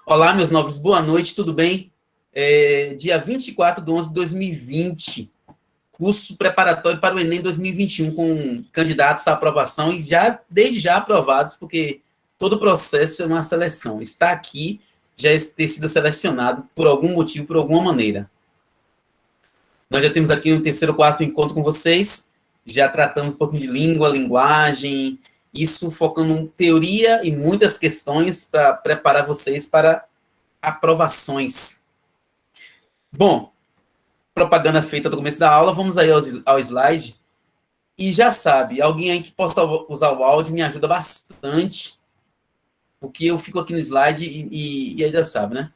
Olá, meus novos, boa noite, tudo bem? Dia 24/11/2020, curso preparatório para o Enem 2021, com candidatos à aprovação e desde já aprovados, porque todo o processo é uma seleção. Está aqui, já ter sido selecionado por algum motivo, por alguma maneira. Nós já temos aqui um terceiro, quarto encontro com vocês, já tratamos um pouquinho de língua, linguagem, isso focando em teoria e muitas questões para preparar vocês para aprovações. Bom, propaganda feita no começo da aula, vamos aí ao slide. E já sabe, alguém aí que possa usar o áudio me ajuda bastante, porque eu fico aqui no slide e aí já sabe, né?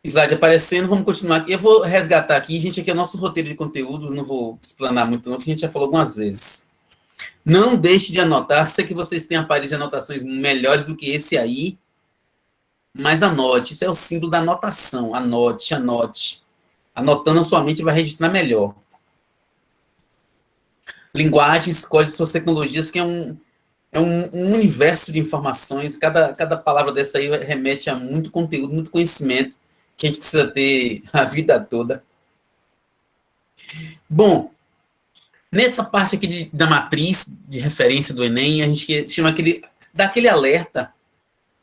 Slide aparecendo, vamos continuar aqui. Eu vou resgatar aqui, gente, aqui é o nosso roteiro de conteúdo, não vou explanar muito não, que a gente já falou algumas vezes. Não deixe de anotar, sei que vocês têm aparelho de anotações melhores do que esse aí, mas anote, isso é o símbolo da anotação, anote, anote. Anotando a sua mente vai registrar melhor. Linguagens, códigos, suas tecnologias, que é um universo de informações, cada palavra dessa aí remete a muito conteúdo, muito conhecimento, que a gente precisa ter a vida toda. Bom, nessa parte aqui da matriz de referência do Enem, a gente chama daquele alerta,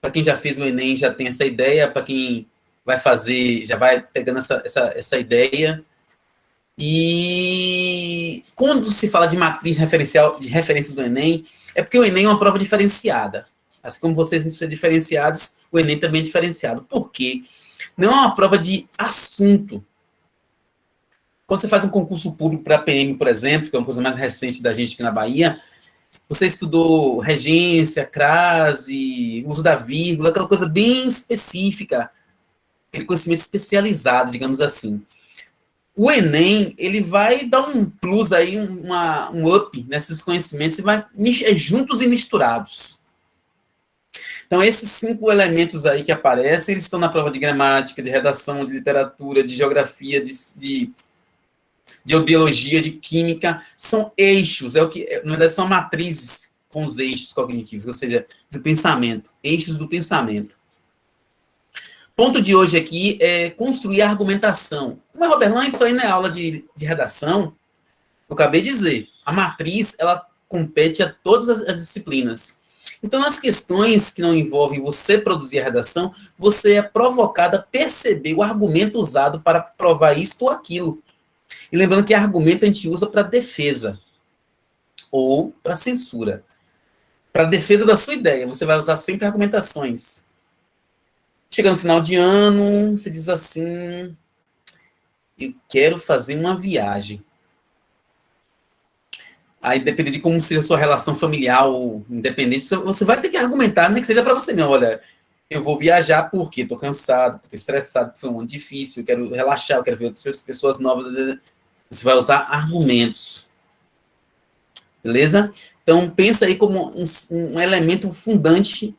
para quem já fez o Enem, já tem essa ideia, para quem vai fazer, já vai pegando essa ideia. E quando se fala de matriz referencial, de referência do Enem, é porque o Enem é uma prova diferenciada. Assim como vocês não são diferenciados, o Enem também é diferenciado. Por quê? Não é uma prova de assunto. Quando você faz um concurso público para a PM, por exemplo, que é uma coisa mais recente da gente aqui na Bahia, você estudou regência, crase, uso da vírgula, aquela coisa bem específica, aquele conhecimento especializado, digamos assim. O Enem, ele vai dar um plus aí, um up nesses conhecimentos, e vai juntos e misturados. Então, esses 5 elementos aí que aparecem, eles estão na prova de gramática, de redação, de literatura, de geografia, de biologia, de química, são eixos, na verdade, são matrizes com os eixos cognitivos, ou seja, do pensamento, eixos do pensamento. Ponto de hoje aqui é construir a argumentação. Mas, Roberlan, isso aí não é aula de redação? Eu acabei de dizer, a matriz, ela compete a todas as disciplinas. Então, nas questões que não envolvem você produzir a redação, você é provocado a perceber o argumento usado para provar isto ou aquilo. E lembrando que argumento a gente usa para defesa ou para censura. Para defesa da sua ideia, você vai usar sempre argumentações. Chega no final de ano, você diz assim, eu quero fazer uma viagem. Aí, dependendo de como seja a sua relação familiar ou independente, você vai ter que argumentar, nem que seja para você mesmo. Olha, eu vou viajar porque estou cansado, estou estressado, porque foi um ano difícil, eu quero relaxar, eu quero ver outras pessoas novas. Você vai usar argumentos. Beleza? Então, pensa aí como um elemento fundante,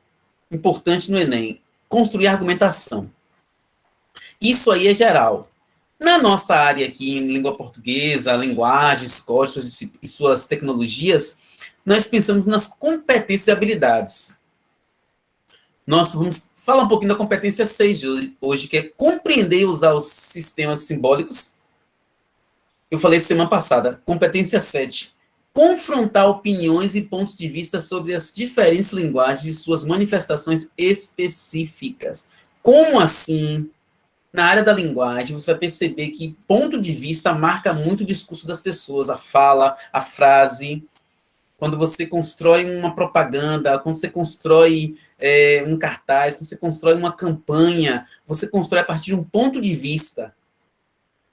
importante no Enem. Construir argumentação. Isso aí é geral. Na nossa área aqui, em língua portuguesa, linguagens, códigos e suas tecnologias, nós pensamos nas competências e habilidades. Nós vamos falar um pouquinho da competência 6 hoje, que é compreender e usar os sistemas simbólicos. Eu falei semana passada. Competência 7. Confrontar opiniões e pontos de vista sobre as diferentes linguagens e suas manifestações específicas. Como assim? Na área da linguagem, você vai perceber que ponto de vista marca muito o discurso das pessoas, a fala, a frase. Quando você constrói uma propaganda, quando você constrói um cartaz, quando você constrói uma campanha, você constrói a partir de um ponto de vista,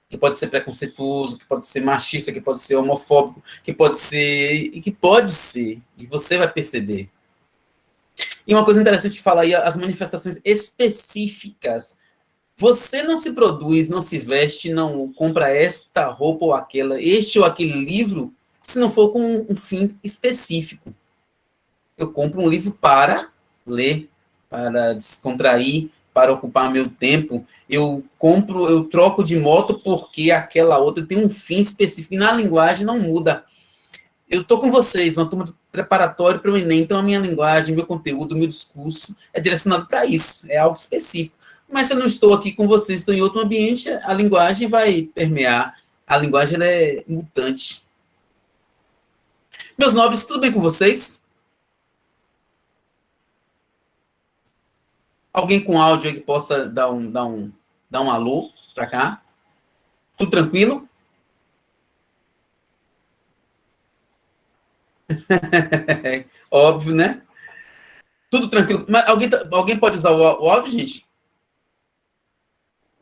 que pode ser preconceituoso, que pode ser machista, que pode ser homofóbico, que pode ser, e você vai perceber. E uma coisa interessante de falar aí, as manifestações específicas. Você não se produz, não se veste, não compra esta roupa ou aquela, este ou aquele livro, se não for com um fim específico. Eu compro um livro para ler, para descontrair, para ocupar meu tempo. Eu troco de moto porque aquela outra tem um fim específico. E na linguagem não muda. Eu estou com vocês, uma turma preparatório para o Enem, então a minha linguagem, meu conteúdo, meu discurso é direcionado para isso, é algo específico. Mas se eu não estou aqui com vocês, estou em outro ambiente, a linguagem vai permear, a linguagem ela é mutante. Meus nobres, tudo bem com vocês? Alguém com áudio aí que possa dar um alô para cá? Tudo tranquilo? Óbvio, né? Tudo tranquilo. Mas alguém pode usar o áudio, gente?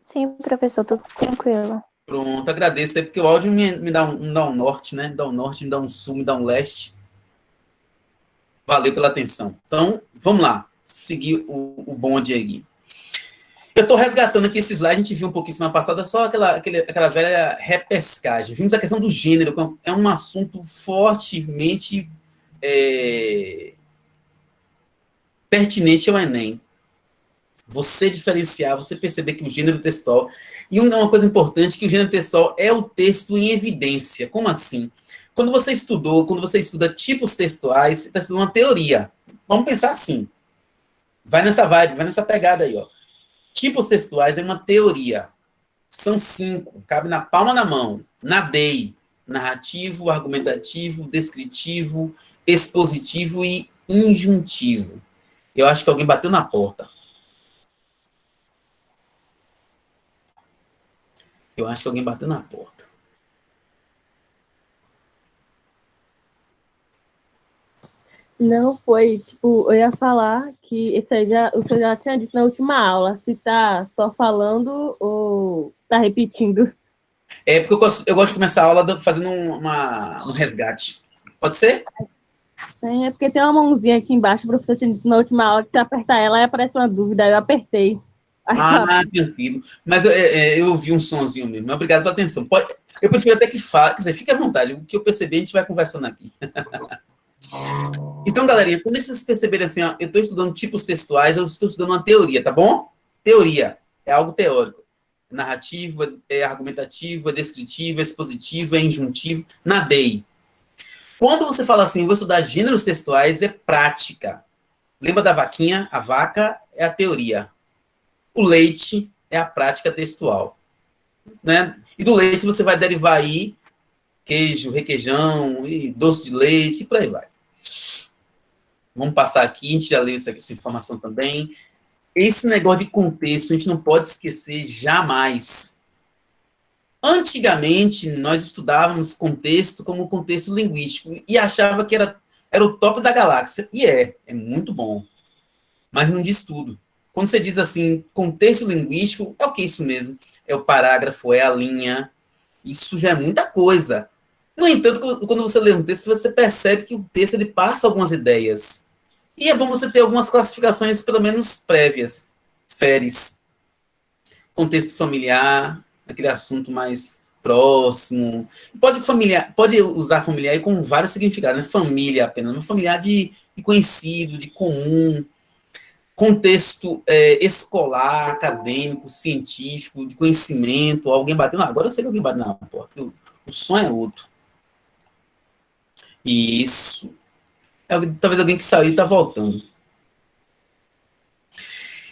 Sim, professor, tudo tranquilo. Pronto, agradeço aí, porque o áudio me dá um norte, né? Me dá um norte, me dá um sul, me dá um leste. Valeu pela atenção. Então, vamos lá, seguir o bonde aí. Eu estou resgatando aqui esse slide, a gente viu um pouquinho semana passada, só aquela velha repescagem. Vimos a questão do gênero, que é um assunto fortemente pertinente ao Enem. Você diferenciar, você perceber que o gênero textual... E uma coisa importante, que o gênero textual é o texto em evidência. Como assim? Quando você estuda tipos textuais, você está estudando uma teoria. Vamos pensar assim. Vai nessa vibe, vai nessa pegada aí, ó. Tipos textuais é uma teoria. São 5, cabe na palma da mão. NADEI, narrativo, argumentativo, descritivo, expositivo e injuntivo. Eu acho que alguém bateu na porta. Eu acho que alguém bateu na porta. Não foi, tipo, eu ia falar que isso aí o senhor já tinha dito na última aula, se tá só falando ou tá repetindo. É porque eu gosto de começar a aula fazendo um resgate. Pode ser? É porque tem uma mãozinha aqui embaixo, o professor tinha dito na última aula que se apertar ela, aí aparece uma dúvida, aí eu apertei. Aí Tranquilo. Mas eu ouvi um sonzinho mesmo. Obrigado pela atenção. Eu prefiro até que fale, quer dizer, fique à vontade. O que eu percebi, a gente vai conversando aqui. Então, galerinha, quando vocês perceberem assim, ó, eu estou estudando tipos textuais, eu estou estudando uma teoria, tá bom? Teoria. É algo teórico. É narrativo, é argumentativo, é descritivo, é expositivo, é injuntivo. NADEI. Quando você fala assim, vou estudar gêneros textuais, é prática. Lembra da vaquinha? A vaca é a teoria. O leite é a prática textual. Né? E do leite você vai derivar aí queijo, requeijão, e doce de leite, e por aí vai. Vamos passar aqui, a gente já leu essa informação também. Esse negócio de contexto, a gente não pode esquecer jamais. Antigamente, nós estudávamos contexto como contexto linguístico e achava que era o top da galáxia. E é muito bom. Mas não diz tudo. Quando você diz assim, contexto linguístico, é o que é isso mesmo? É o parágrafo, é a linha. Isso já é muita coisa. No entanto, quando você lê um texto, você percebe que o texto ele passa algumas ideias. E é bom você ter algumas classificações, pelo menos prévias. Feres, contexto familiar, aquele assunto mais próximo. Pode usar familiar com vários significados, né? Família apenas, mas familiar de conhecido, de comum, contexto escolar, acadêmico, científico, de conhecimento, alguém batendo. Agora eu sei que alguém bateu na porta, o som é outro. Isso. Talvez alguém que saiu e está voltando.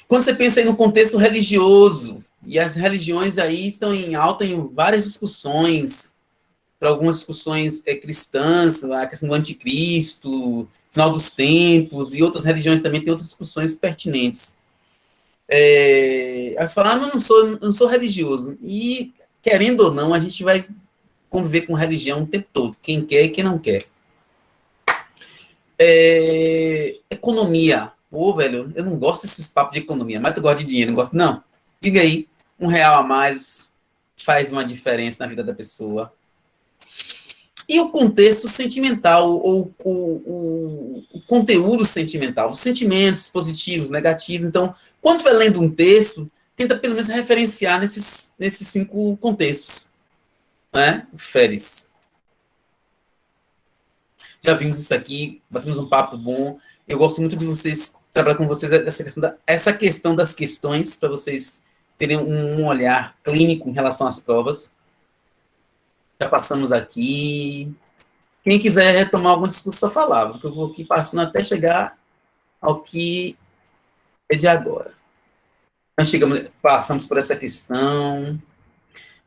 Quando você pensa aí no contexto religioso, e as religiões aí estão em alta em várias discussões, para algumas discussões cristãs, a questão do anticristo, final dos tempos, e outras religiões também têm outras discussões pertinentes. Aí você fala, mas eu não sou religioso. E, querendo ou não, a gente vai conviver com religião o tempo todo, quem quer e quem não quer. Economia. Pô, velho, eu não gosto desses papos de economia, mas tu gosta de dinheiro, não gosto? Não. Diga aí, R$ 1 a mais faz uma diferença na vida da pessoa. E o contexto sentimental, ou o conteúdo sentimental, os sentimentos positivos, negativos. Então, quando estiver lendo um texto, tenta pelo menos referenciar nesses 5 contextos. Né? O Feres. Já vimos isso aqui, batemos um papo bom. Eu gosto muito de vocês, trabalhar com vocês essa questão das questões, para vocês terem um olhar clínico em relação às provas. Já passamos aqui. Quem quiser retomar algum discurso, só falava, porque eu vou aqui passando até chegar ao que é de agora. Nós passamos por essa questão.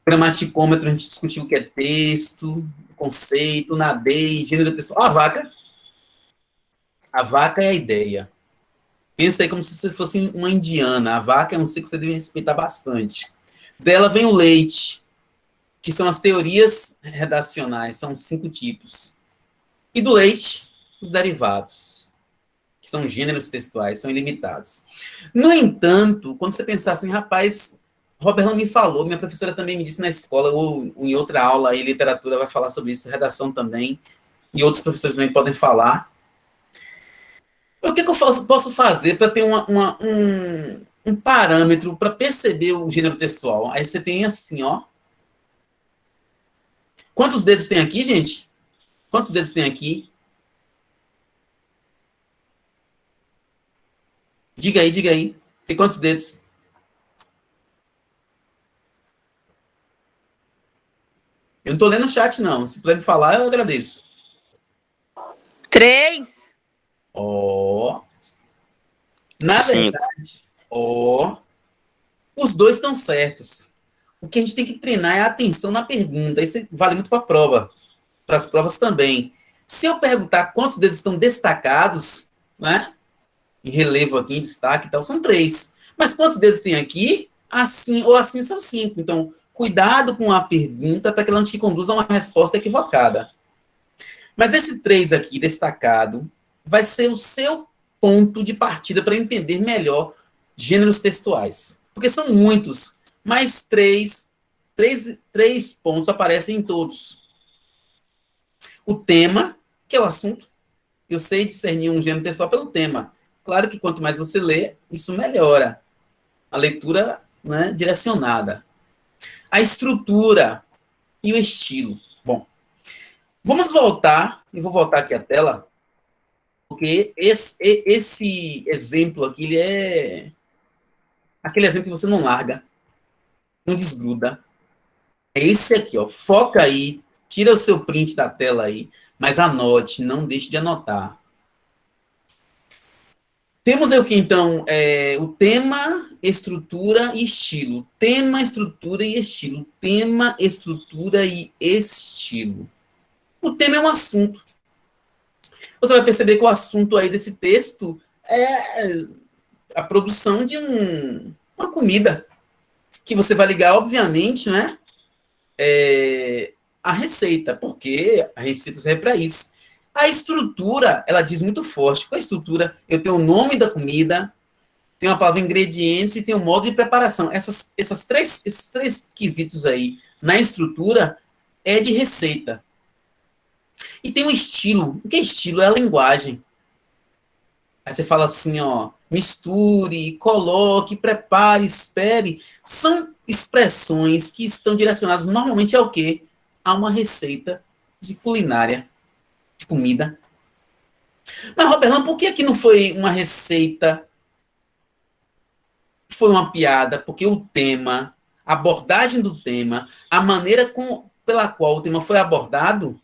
Gramaticômetro, a gente discutiu o que é texto, conceito, nadei, gênero textual. A vaca é a ideia. Pensa aí como se você fosse uma indiana. A vaca é um ser que você deve respeitar bastante. Dela vem o leite, que são as teorias redacionais, são 5 tipos. E do leite, os derivados, que são gêneros textuais, são ilimitados. No entanto, quando você pensar assim, rapaz, Robert não me falou, minha professora também me disse na escola, ou em outra aula, em literatura vai falar sobre isso, redação também, e outros professores também podem falar. O que eu posso fazer para ter um parâmetro para perceber o gênero textual? Aí você tem assim, ó. Quantos dedos tem aqui, gente? Quantos dedos tem aqui? Diga aí, diga aí. Tem quantos dedos? Eu não estou lendo o chat, não. Se puder me falar, eu agradeço. 3. Ó. Na 5. verdade, ó. Os dois estão certos. O que a gente tem que treinar é a atenção na pergunta. Isso vale muito para a prova. Para as provas também. Se eu perguntar quantos dedos estão destacados, né? Em relevo aqui, em destaque e tal, são 3. Mas quantos dedos tem aqui? Assim ou assim são 5. Então, cuidado com a pergunta para que ela não te conduza a uma resposta equivocada. Mas esse 3 aqui, destacado, vai ser o seu ponto de partida para entender melhor gêneros textuais. Porque são muitos, mas três pontos aparecem em todos. O tema, que é o assunto. Eu sei discernir um gênero textual pelo tema. Claro que quanto mais você lê, isso melhora. A leitura, né, direcionada. A estrutura e o estilo. Bom, vamos voltar, e vou voltar aqui a tela, porque esse exemplo aqui, ele é aquele exemplo que você não larga, não desgruda. É esse aqui, ó. Foca aí, tira o seu print da tela aí, mas anote, não deixe de anotar. Temos aqui, então, o tema, estrutura e estilo. Tema, estrutura e estilo. Tema, estrutura e estilo. O tema é um assunto. Você vai perceber que o assunto aí desse texto é a produção de uma comida, que você vai ligar, obviamente, né, a receita, porque a receita serve para isso. A estrutura, ela diz muito forte. Qual é a estrutura? Eu tenho o nome da comida, tem uma palavra ingredientes e tem o modo de preparação. Esses três quesitos aí na estrutura é de receita. E tem um estilo. O que é estilo? É a linguagem. Aí você fala assim, ó, misture, coloque, prepare, espere. São expressões que estão direcionadas normalmente ao quê? A uma receita de culinária, de comida. Mas, Roberto, por que aqui não foi uma receita, foi uma piada? Porque o tema, a abordagem do tema, a maneira pela qual o tema foi abordado,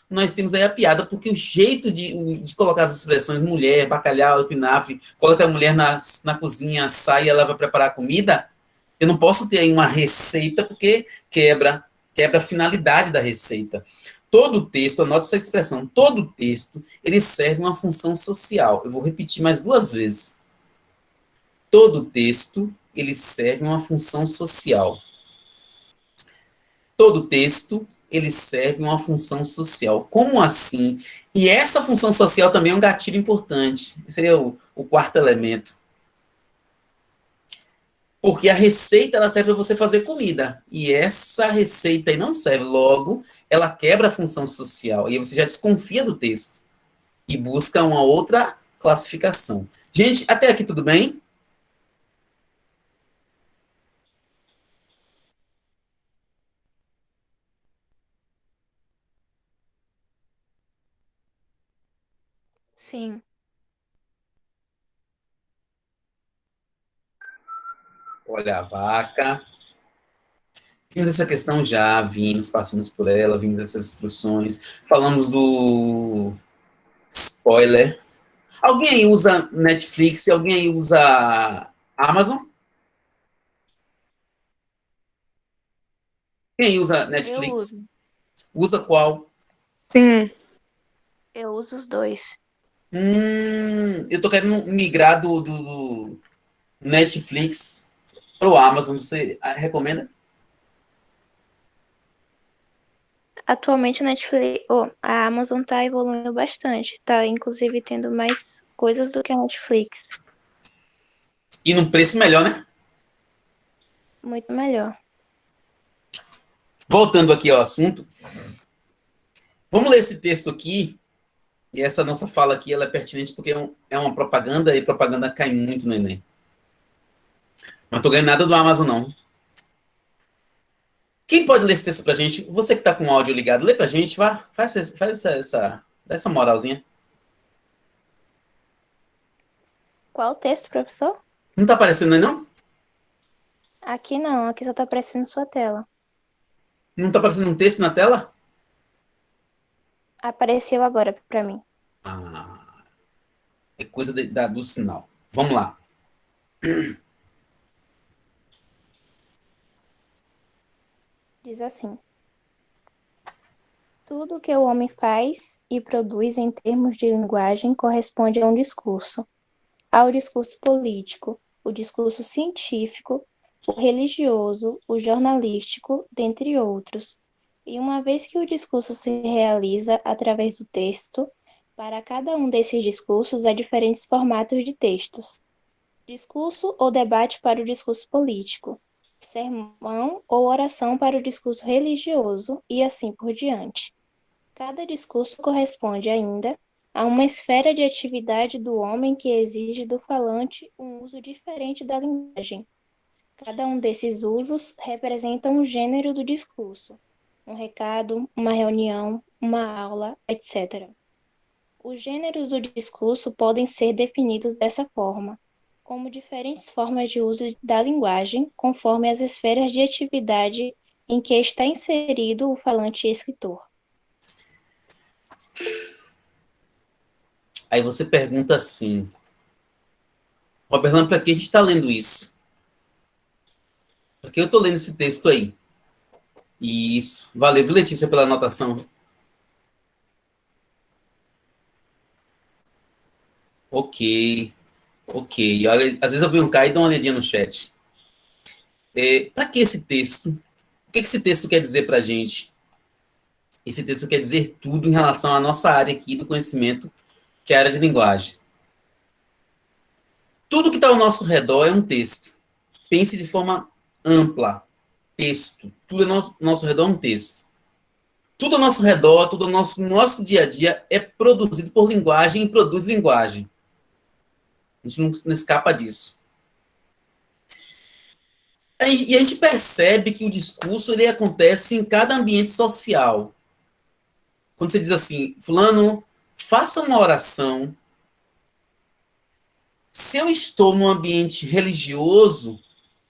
nós temos aí a piada, porque o jeito de colocar as expressões mulher, bacalhau, espinafre, coloca a mulher na cozinha, sai e ela vai preparar a comida, eu não posso ter aí uma receita, porque quebra a finalidade da receita. Todo texto, anote essa expressão, todo texto, ele serve uma função social. Eu vou repetir mais 2 vezes. Todo texto, ele serve uma função social. Todo texto, ele serve uma função social. Como assim? E essa função social também é um gatilho importante. Esse seria o quarto elemento. Porque a receita, ela serve para você fazer comida. E essa receita aí não serve. Logo, ela quebra a função social. E aí você já desconfia do texto. E busca uma outra classificação. Gente, até aqui tudo bem? Sim. Olha a vaca. Vimos essa questão já, vimos, passamos por ela, vimos essas instruções, falamos do spoiler. Alguém aí usa Netflix? Alguém aí usa Amazon? Quem aí usa Eu Netflix? uso. Usa qual? Sim. Eu uso os dois. Eu tô querendo migrar do Netflix pro Amazon. Você recomenda? Atualmente a Netflix, a Amazon tá evoluindo bastante. Tá inclusive tendo mais coisas do que a Netflix. E num preço melhor, né? Muito melhor. Voltando aqui ao assunto, vamos ler esse texto aqui. E essa nossa fala aqui ela é pertinente porque é uma propaganda e propaganda cai muito no Enem. Não tô ganhando nada do Amazon, não. Quem pode ler esse texto pra gente? Você que tá com o áudio ligado, lê pra gente, vá. Faz essa moralzinha. Qual o texto, professor? Não tá aparecendo aí, não? Aqui não, aqui só tá aparecendo sua tela. Não tá aparecendo um texto na tela? Apareceu agora pra mim. Ah, é coisa do sinal. Vamos lá. Diz assim: tudo que o homem faz e produz em termos de linguagem corresponde a um discurso. Ao discurso político, o discurso científico, o religioso, o jornalístico, dentre outros. E uma vez que o discurso se realiza através do texto, para cada um desses discursos há diferentes formatos de textos. Discurso ou debate para o discurso político, sermão ou oração para o discurso religioso, e assim por diante. Cada discurso corresponde ainda a uma esfera de atividade do homem que exige do falante um uso diferente da linguagem. Cada um desses usos representa um gênero do discurso, um recado, uma reunião, uma aula, etc. Os gêneros do discurso podem ser definidos dessa forma, como diferentes formas de uso da linguagem, conforme as esferas de atividade em que está inserido o falante e escritor. Aí você pergunta assim, Roberlano, para que a gente está lendo isso? Para que eu estou lendo esse texto aí? Isso. Valeu, viu, Letícia, pela anotação. Ok. Ok. Olha, às vezes eu vi um cara e dou uma olhadinha no chat. Para que esse texto? O que esse texto quer dizer para a gente? Esse texto quer dizer tudo em relação à nossa área aqui do conhecimento, que é a área de linguagem. Tudo que está ao nosso redor é um texto. Pense de forma ampla. Texto. Tudo ao nosso redor é um texto. Tudo ao nosso redor, tudo ao nosso dia a dia é produzido por linguagem e produz linguagem. A gente não escapa disso. E a gente percebe que o discurso ele acontece em cada ambiente social. Quando você diz assim, fulano, faça uma oração. Se eu estou num ambiente religioso,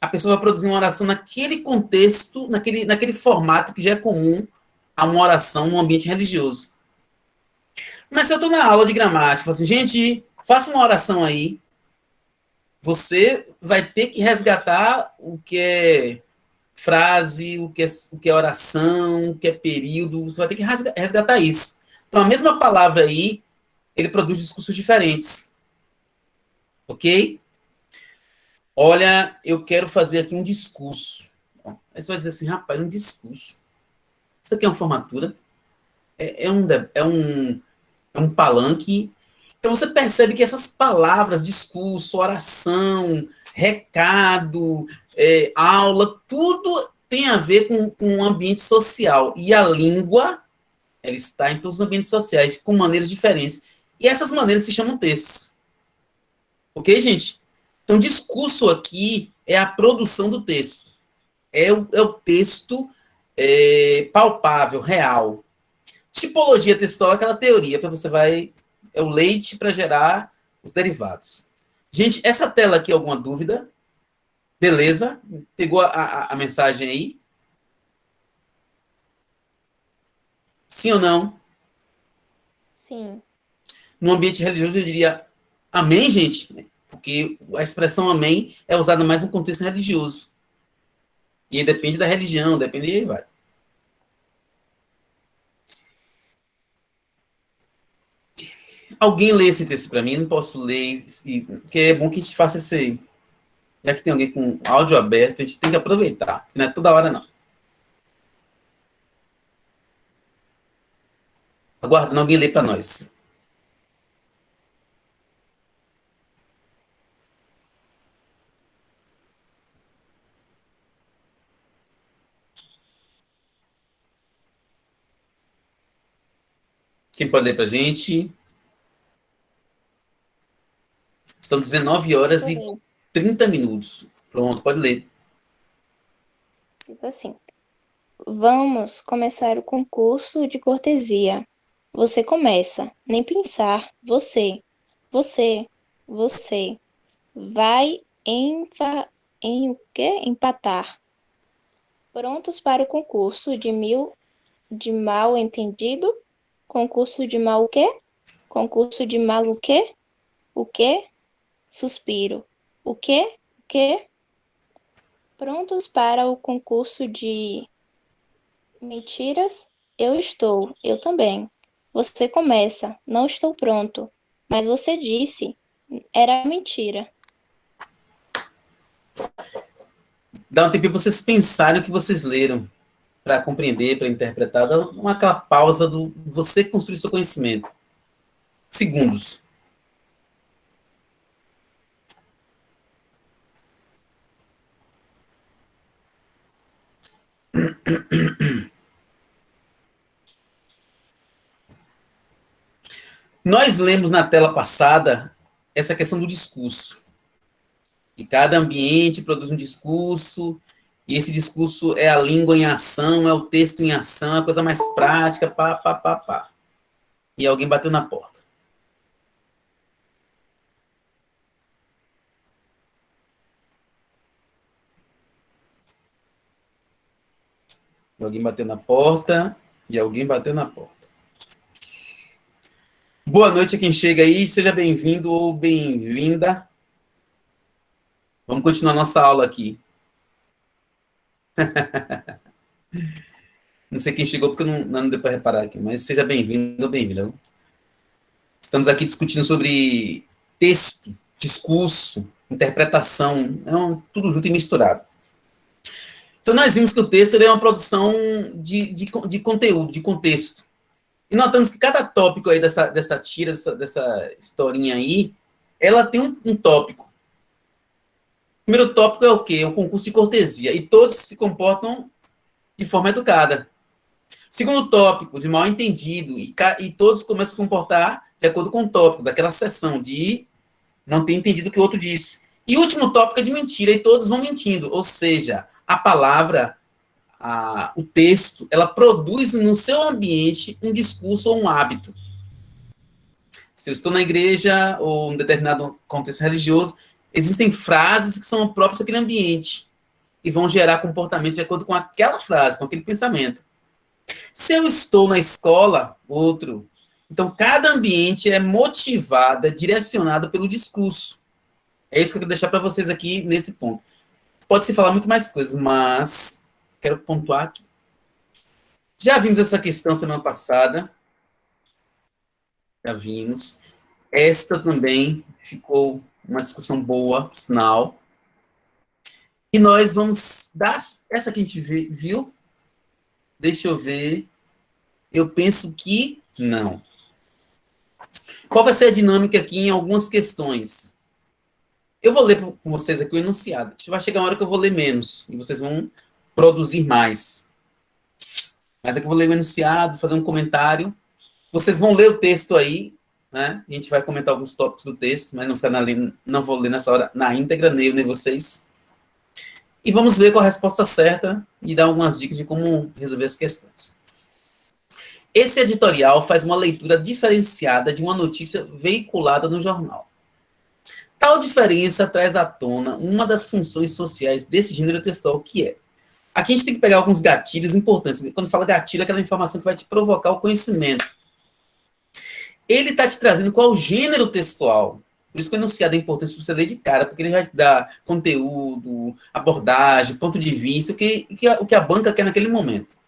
a pessoa vai produzir uma oração naquele contexto, naquele formato que já é comum a uma oração num ambiente religioso. Mas se eu estou na aula de gramática, falo assim, gente, faça uma oração aí, você vai ter que resgatar o que é frase, o que é oração, o que é período, você vai ter que resgatar isso. Então, a mesma palavra aí, ele produz discursos diferentes. Ok? Olha, eu quero fazer aqui um discurso. Aí você vai dizer assim, rapaz, um discurso. Isso aqui é uma formatura? É um palanque? Então você percebe que essas palavras, discurso, oração, recado, aula, tudo tem a ver com o ambiente social. E a língua, ela está em todos os ambientes sociais, com maneiras diferentes. E essas maneiras se chamam textos. Ok, gente? Então, discurso aqui é a produção do texto. É o texto palpável, real. Tipologia textual é aquela teoria para você vai. É o leite para gerar os derivados. Gente, essa tela aqui, alguma dúvida? Beleza? Pegou a mensagem aí? Sim ou não? Sim. No ambiente religioso, eu diria amém, gente, porque a expressão amém é usada mais no contexto religioso. E aí depende da religião, depende de vai. Alguém lê esse texto para mim? Não posso ler, porque é bom que a gente faça esse. Já que tem alguém com áudio aberto, a gente tem que aproveitar. Não é toda hora, não. Aguardando alguém ler para nós. Quem pode ler para a gente? Estão 19 horas e 30 minutos. Pronto, pode ler. Diz assim: Vamos começar o concurso de cortesia. Você começa, nem pensar. Você, você. Vai em o quê? Empatar. Prontos para o concurso de mal entendido? Concurso de mal o quê? Concurso de mal o quê? O quê? Suspiro. O quê? O quê? Prontos para o concurso de mentiras? Eu estou, eu também. Você começa, não estou pronto. Mas você disse, era mentira. Dá um tempinho para vocês pensarem o que vocês leram, para compreender, para interpretar. Dá aquela pausa do você construir seu conhecimento. Segundos. Nós lemos na tela passada essa questão do discurso. E cada ambiente produz um discurso, e esse discurso é a língua em ação, é o texto em ação, é a coisa mais prática, pá, pá, pá, pá. E alguém bateu na porta. E alguém bateu na porta, e alguém bateu na porta. Boa noite a quem chega aí, seja bem-vindo ou bem-vinda. Vamos continuar nossa aula aqui. Não sei quem chegou porque não deu para reparar aqui, mas seja bem-vindo ou bem-vinda. Estamos aqui discutindo sobre texto, discurso, interpretação, tudo junto e misturado. Então, nós vimos que o texto é uma produção de conteúdo, de contexto. E notamos que cada tópico aí dessa tira, dessa historinha aí, ela tem um tópico. O primeiro tópico é o quê? O concurso de cortesia. E todos se comportam de forma educada. Segundo tópico, de mal entendido. E todos começam a se comportar de acordo com o tópico, daquela sessão de não ter entendido o que o outro disse. E o último tópico é de mentira, e todos vão mentindo. Ou seja, a palavra, o texto, ela produz no seu ambiente um discurso ou um hábito. Se eu estou na igreja ou em um determinado contexto religioso, existem frases que são próprias daquele ambiente e vão gerar comportamentos de acordo com aquela frase, com aquele pensamento. Se eu estou na escola, outro. Então, cada ambiente é motivado, é direcionado pelo discurso. É isso que eu quero deixar para vocês aqui nesse ponto. Pode-se falar muito mais coisas, mas quero pontuar aqui. Já vimos essa questão semana passada. Já vimos. Esta também ficou uma discussão boa, sinal. E nós vamos dar essa que a gente viu. Deixa eu ver. Eu penso que não. Qual vai ser a dinâmica aqui em algumas questões? Eu vou ler com vocês aqui o enunciado. Vai chegar uma hora que eu vou ler menos e vocês vão produzir mais. Mas aqui eu vou ler o enunciado, fazer um comentário. Vocês vão ler o texto aí, né? A gente vai comentar alguns tópicos do texto, mas não vou ler nessa hora na íntegra, nem vocês. E vamos ver qual a resposta certa e dar algumas dicas de como resolver as questões. Esse editorial faz uma leitura diferenciada de uma notícia veiculada no jornal. Tal diferença traz à tona uma das funções sociais desse gênero textual, que é Aqui a gente tem que pegar alguns gatilhos importantes. Quando fala gatilho, é aquela informação que vai te provocar o conhecimento. Ele está te trazendo qual o gênero textual. Por isso que o enunciado é importante você ler de cara, porque ele vai te dar conteúdo, abordagem, ponto de vista, o que a banca quer naquele momento.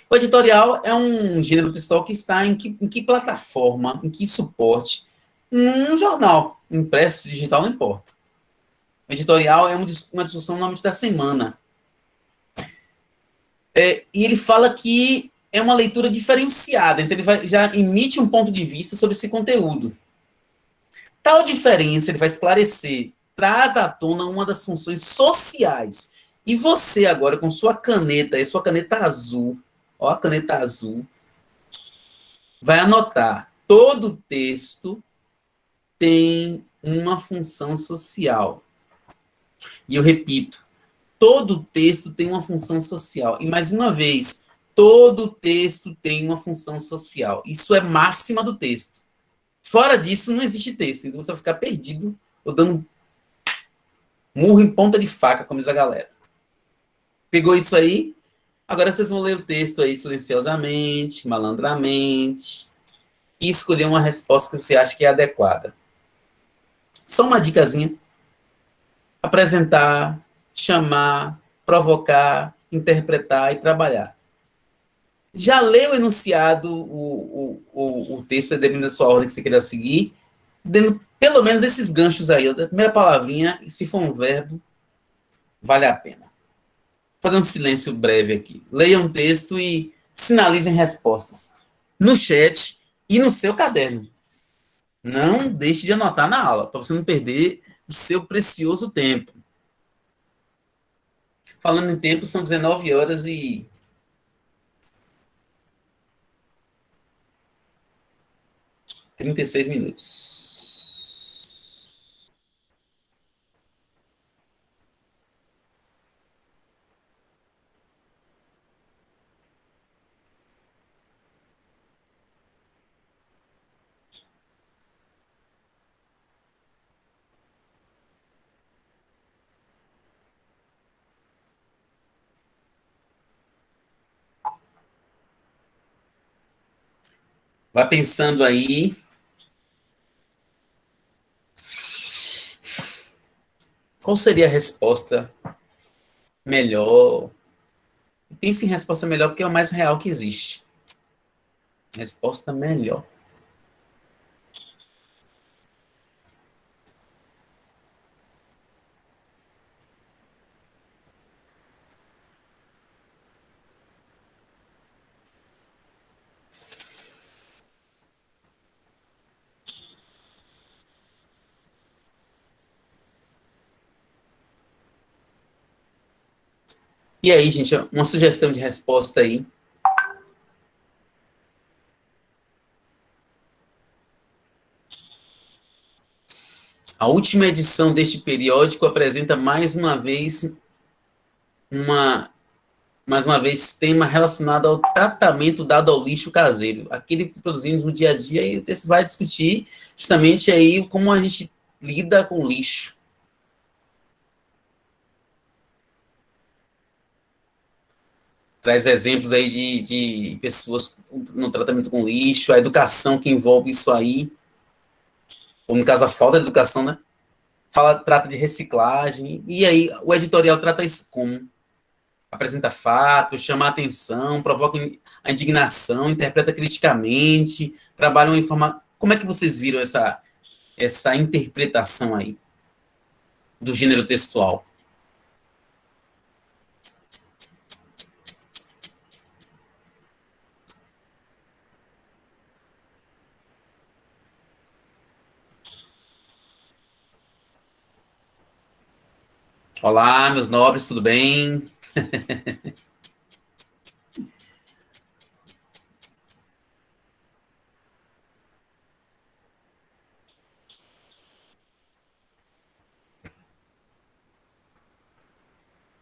O editorial é um gênero textual que está em que plataforma, em que suporte. Um jornal, impresso, digital, não importa. O editorial é uma discussão normalmente da semana. E ele fala que é uma leitura diferenciada, então ele já emite um ponto de vista sobre esse conteúdo. Tal diferença ele vai esclarecer, traz à tona uma das funções sociais. E você agora, com sua caneta, sua caneta azul, ó a caneta azul, vai anotar, todo texto tem uma função social. E eu repito, todo texto tem uma função social. E mais uma vez, todo texto tem uma função social. Isso é máxima do texto. Fora disso, não existe texto. Então você vai ficar perdido ou dando murro em ponta de faca, como diz a galera. Pegou isso aí? Agora vocês vão ler o texto aí silenciosamente, malandramente, e escolher uma resposta que você acha que é adequada. Só uma dicasinha. Apresentar, chamar, provocar, interpretar e trabalhar. Já leu o enunciado, o texto, dependendo da sua ordem que você queira seguir, dando pelo menos esses ganchos aí. A primeira palavrinha, se for um verbo, vale a pena. Vou fazer um silêncio breve aqui. Leia um texto e sinalizem respostas. No chat e no seu caderno. Não deixe de anotar na aula, para você não perder o seu precioso tempo. Falando em tempo, são 19 horas e 36 minutos. Vai pensando aí. Qual seria a resposta melhor? Pense em resposta melhor porque é o mais real que existe. Resposta melhor. E aí, gente, uma sugestão de resposta aí. A última edição deste periódico apresenta mais uma vez tema relacionado ao tratamento dado ao lixo caseiro, aquele que produzimos no dia a dia, e o texto vai discutir justamente aí como a gente lida com o lixo. Traz exemplos aí de pessoas no tratamento com lixo, a educação que envolve isso aí, ou no caso a falta de educação, né? Trata de reciclagem, e aí o editorial trata isso como? Apresenta fatos, chama a atenção, provoca a indignação, interpreta criticamente, trabalha uma informação. Como é que vocês viram essa interpretação aí do gênero textual? Olá, meus nobres, tudo bem?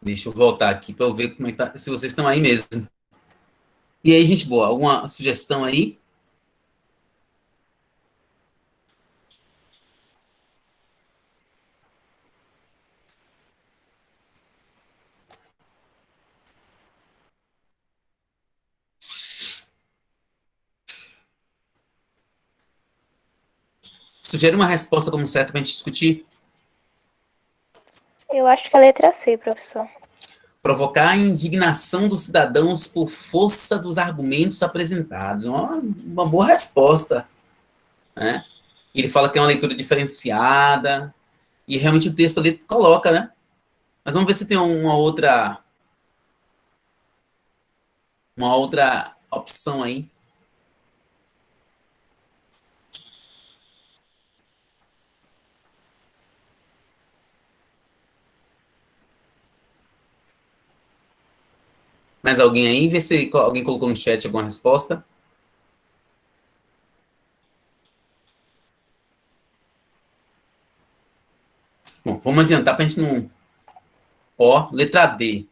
Deixa eu voltar aqui para eu ver como é que tá, se vocês estão aí mesmo. E aí, gente boa, alguma sugestão aí? Sugere uma resposta como certa para a gente discutir. Eu acho que é a letra C, professor. Provocar a indignação dos cidadãos por força dos argumentos apresentados. Uma boa resposta, né? Ele fala que é uma leitura diferenciada, e realmente o texto ali coloca, né? Mas vamos ver se tem uma outra opção aí. Mais alguém aí? Vê se alguém colocou no chat alguma resposta. Bom, vamos adiantar para a gente não... Ó, letra D.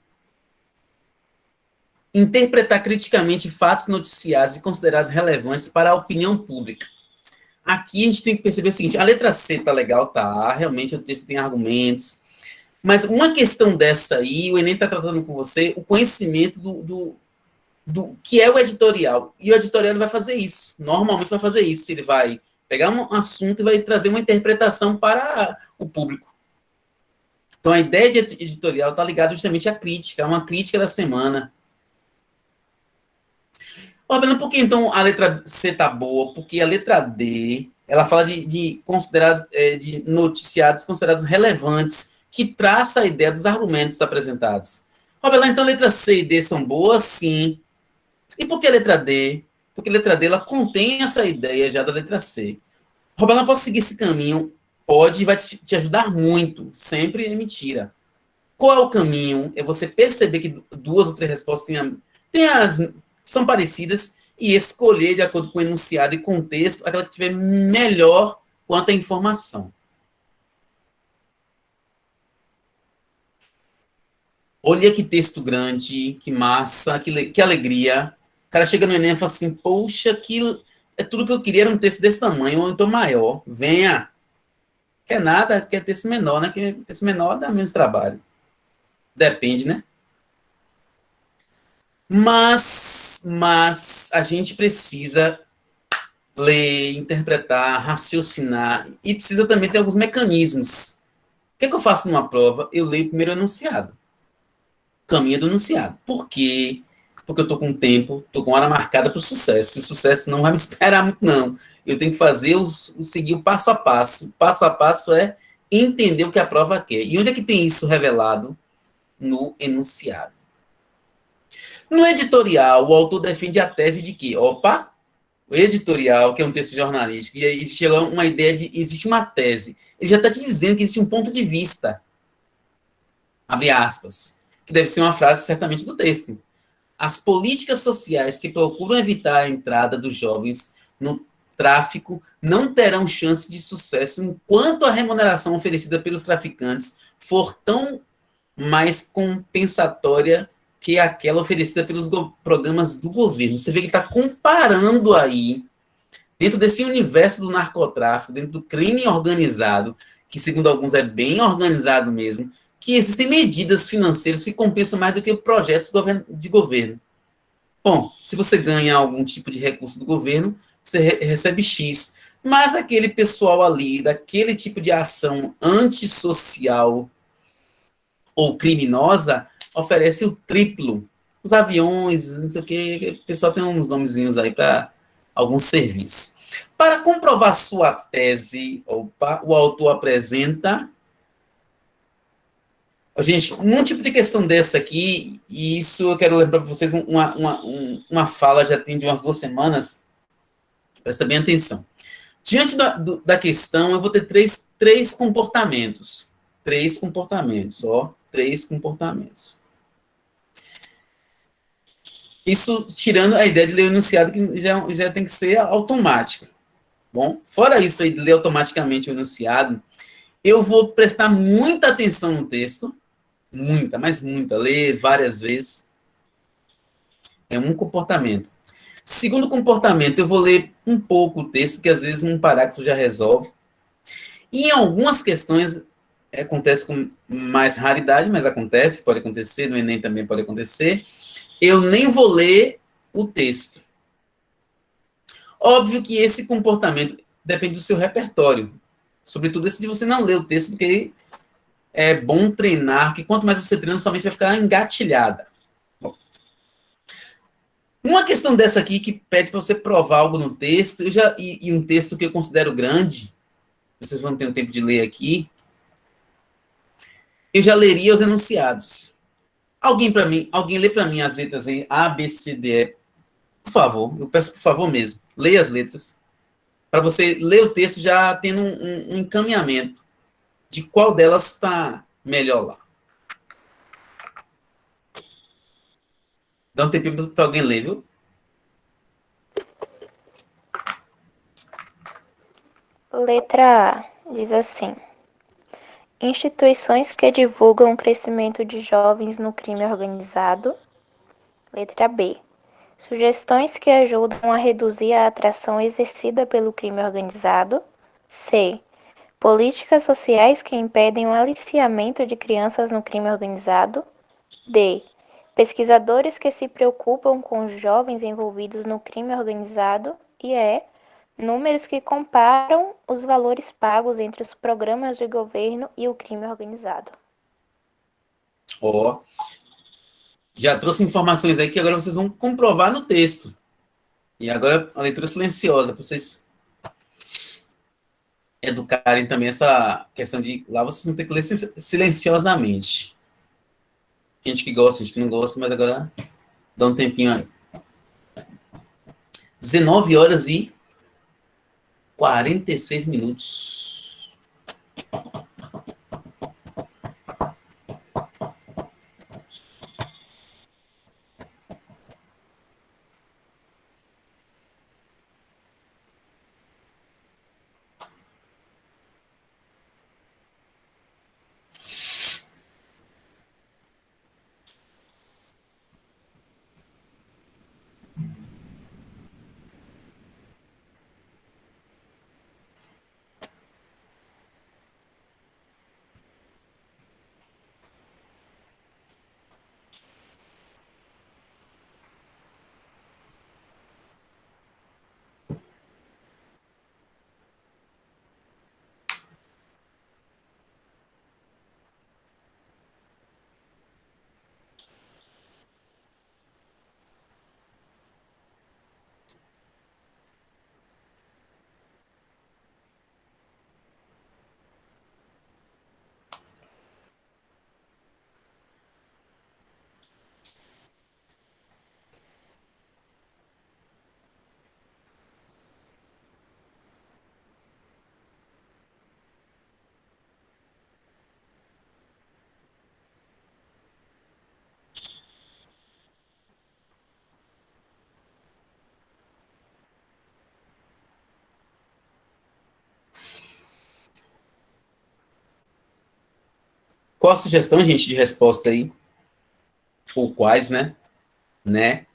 Interpretar criticamente fatos noticiados e considerados relevantes para a opinião pública. Aqui a gente tem que perceber o seguinte, a letra C tá legal, tá, realmente o texto tem argumentos, mas uma questão dessa aí, o Enem está tratando com você o conhecimento do que é o editorial, e o editorial ele vai fazer isso, normalmente vai fazer isso, ele vai pegar um assunto e vai trazer uma interpretação para o público. Então a ideia de editorial está ligada justamente à crítica, a uma crítica da semana. Ó, por que então a letra C tá boa? Porque a letra D, ela fala de considerados, de noticiados considerados relevantes, que traça a ideia dos argumentos apresentados. Ó, então a letra C e D são boas? Sim. E por que a letra D? Porque a letra D, ela contém essa ideia já da letra C. Roberto, posso seguir esse caminho? Pode e vai te ajudar muito. Sempre é mentira. Qual é o caminho? É você perceber que duas ou três respostas são parecidas e escolher, de acordo com o enunciado e contexto, aquela que tiver melhor quanto à informação. Olha que texto grande, que massa, que alegria. O cara chega no Enem e fala assim, poxa, é tudo que eu queria, era um texto desse tamanho, ou então maior. Venha. Quer nada, quer texto menor, né? Que texto menor dá menos trabalho. Depende, né? Mas a gente precisa ler, interpretar, raciocinar, e precisa também ter alguns mecanismos. O que é que eu faço numa prova? Eu leio primeiro o enunciado. Caminho do enunciado. Por quê? Porque eu estou com tempo, estou com hora marcada para o sucesso. E o sucesso não vai me esperar muito, não. Eu tenho que fazer, seguir o passo a passo. O passo a passo é entender o que a prova quer. E onde é que tem isso revelado? No enunciado. No editorial, o autor defende a tese de que, opa, o editorial, que é um texto jornalístico, e aí chega uma ideia de, existe uma tese. Ele já está te dizendo que existe um ponto de vista, abre aspas, que deve ser uma frase certamente do texto. As políticas sociais que procuram evitar a entrada dos jovens no tráfico não terão chance de sucesso enquanto a remuneração oferecida pelos traficantes for tão mais compensatória que aquela oferecida pelos programas do governo. Você vê que está comparando aí, dentro desse universo do narcotráfico, dentro do crime organizado, que segundo alguns é bem organizado mesmo, que existem medidas financeiras que compensam mais do que projetos de governo. Bom, se você ganha algum tipo de recurso do governo, você recebe X, mas aquele pessoal ali, daquele tipo de ação antissocial ou criminosa, oferece o triplo. Os aviões, não sei o que, o pessoal tem uns nomezinhos aí para alguns serviços. Para comprovar sua tese, o autor apresenta... Gente, um tipo de questão dessa aqui, e isso eu quero lembrar para vocês uma fala já tem de umas 2 semanas, presta bem atenção. Diante da questão, eu vou ter três comportamentos. 3 comportamentos, ó. 3 comportamentos. Isso tirando a ideia de ler o enunciado, que já tem que ser automático. Bom, fora isso aí de ler automaticamente o enunciado, eu vou prestar muita atenção no texto, muita, mas muita, ler várias vezes. É um comportamento. Segundo comportamento, eu vou ler um pouco o texto, porque às vezes um parágrafo já resolve. E em algumas questões acontece com mais raridade, mas acontece, pode acontecer, no Enem também pode acontecer. Eu nem vou ler o texto. Óbvio que esse comportamento, depende do seu repertório. Sobretudo esse de você não ler o texto, porque é bom treinar, porque quanto mais você treina, sua mente vai ficar engatilhada. Bom, uma questão dessa aqui que pede para você provar algo no texto, e um texto que eu considero grande, vocês vão ter um tempo de ler aqui, eu já leria os enunciados. Alguém lê para mim as letras em A, B, C, D, E, por favor, eu peço por favor mesmo, leia as letras, para você ler o texto já tendo um encaminhamento de qual delas está melhor lá. Dá um tempinho para alguém ler, viu? Letra A diz assim: instituições que divulgam o crescimento de jovens no crime organizado. Letra B: sugestões que ajudam a reduzir a atração exercida pelo crime organizado. C: políticas sociais que impedem o aliciamento de crianças no crime organizado. D: pesquisadores que se preocupam com os jovens envolvidos no crime organizado. E E: números que comparam os valores pagos entre os programas de governo e o crime organizado. Ó, já trouxe informações aí que agora vocês vão comprovar no texto. E agora a leitura silenciosa, para vocês educarem também essa questão de lá vocês vão ter que ler silenciosamente. Gente que gosta, gente que não gosta, mas agora dá um tempinho aí. 19 horas e 46 minutos. Qual a sugestão, gente, de resposta aí? Ou quais, né? Né?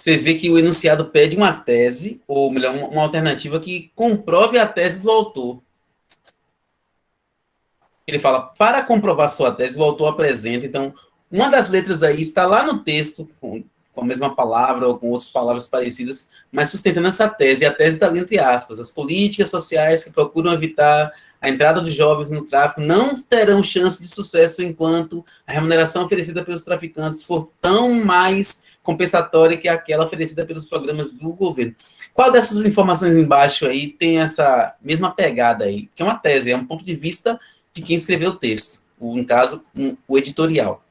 Você vê que o enunciado pede uma tese, ou melhor, uma alternativa que comprove a tese do autor. Ele fala, para comprovar sua tese, o autor apresenta. Então, uma das letras aí está lá no texto, com a mesma palavra ou com outras palavras parecidas, mas sustentando essa tese. E a tese está ali entre aspas. As políticas sociais que procuram evitar a entrada dos jovens no tráfico não terão chance de sucesso enquanto a remuneração oferecida pelos traficantes for tão mais compensatória que aquela oferecida pelos programas do governo. Qual dessas informações embaixo aí tem essa mesma pegada aí? Que é uma tese, é um ponto de vista de quem escreveu o texto, no caso, o editorial.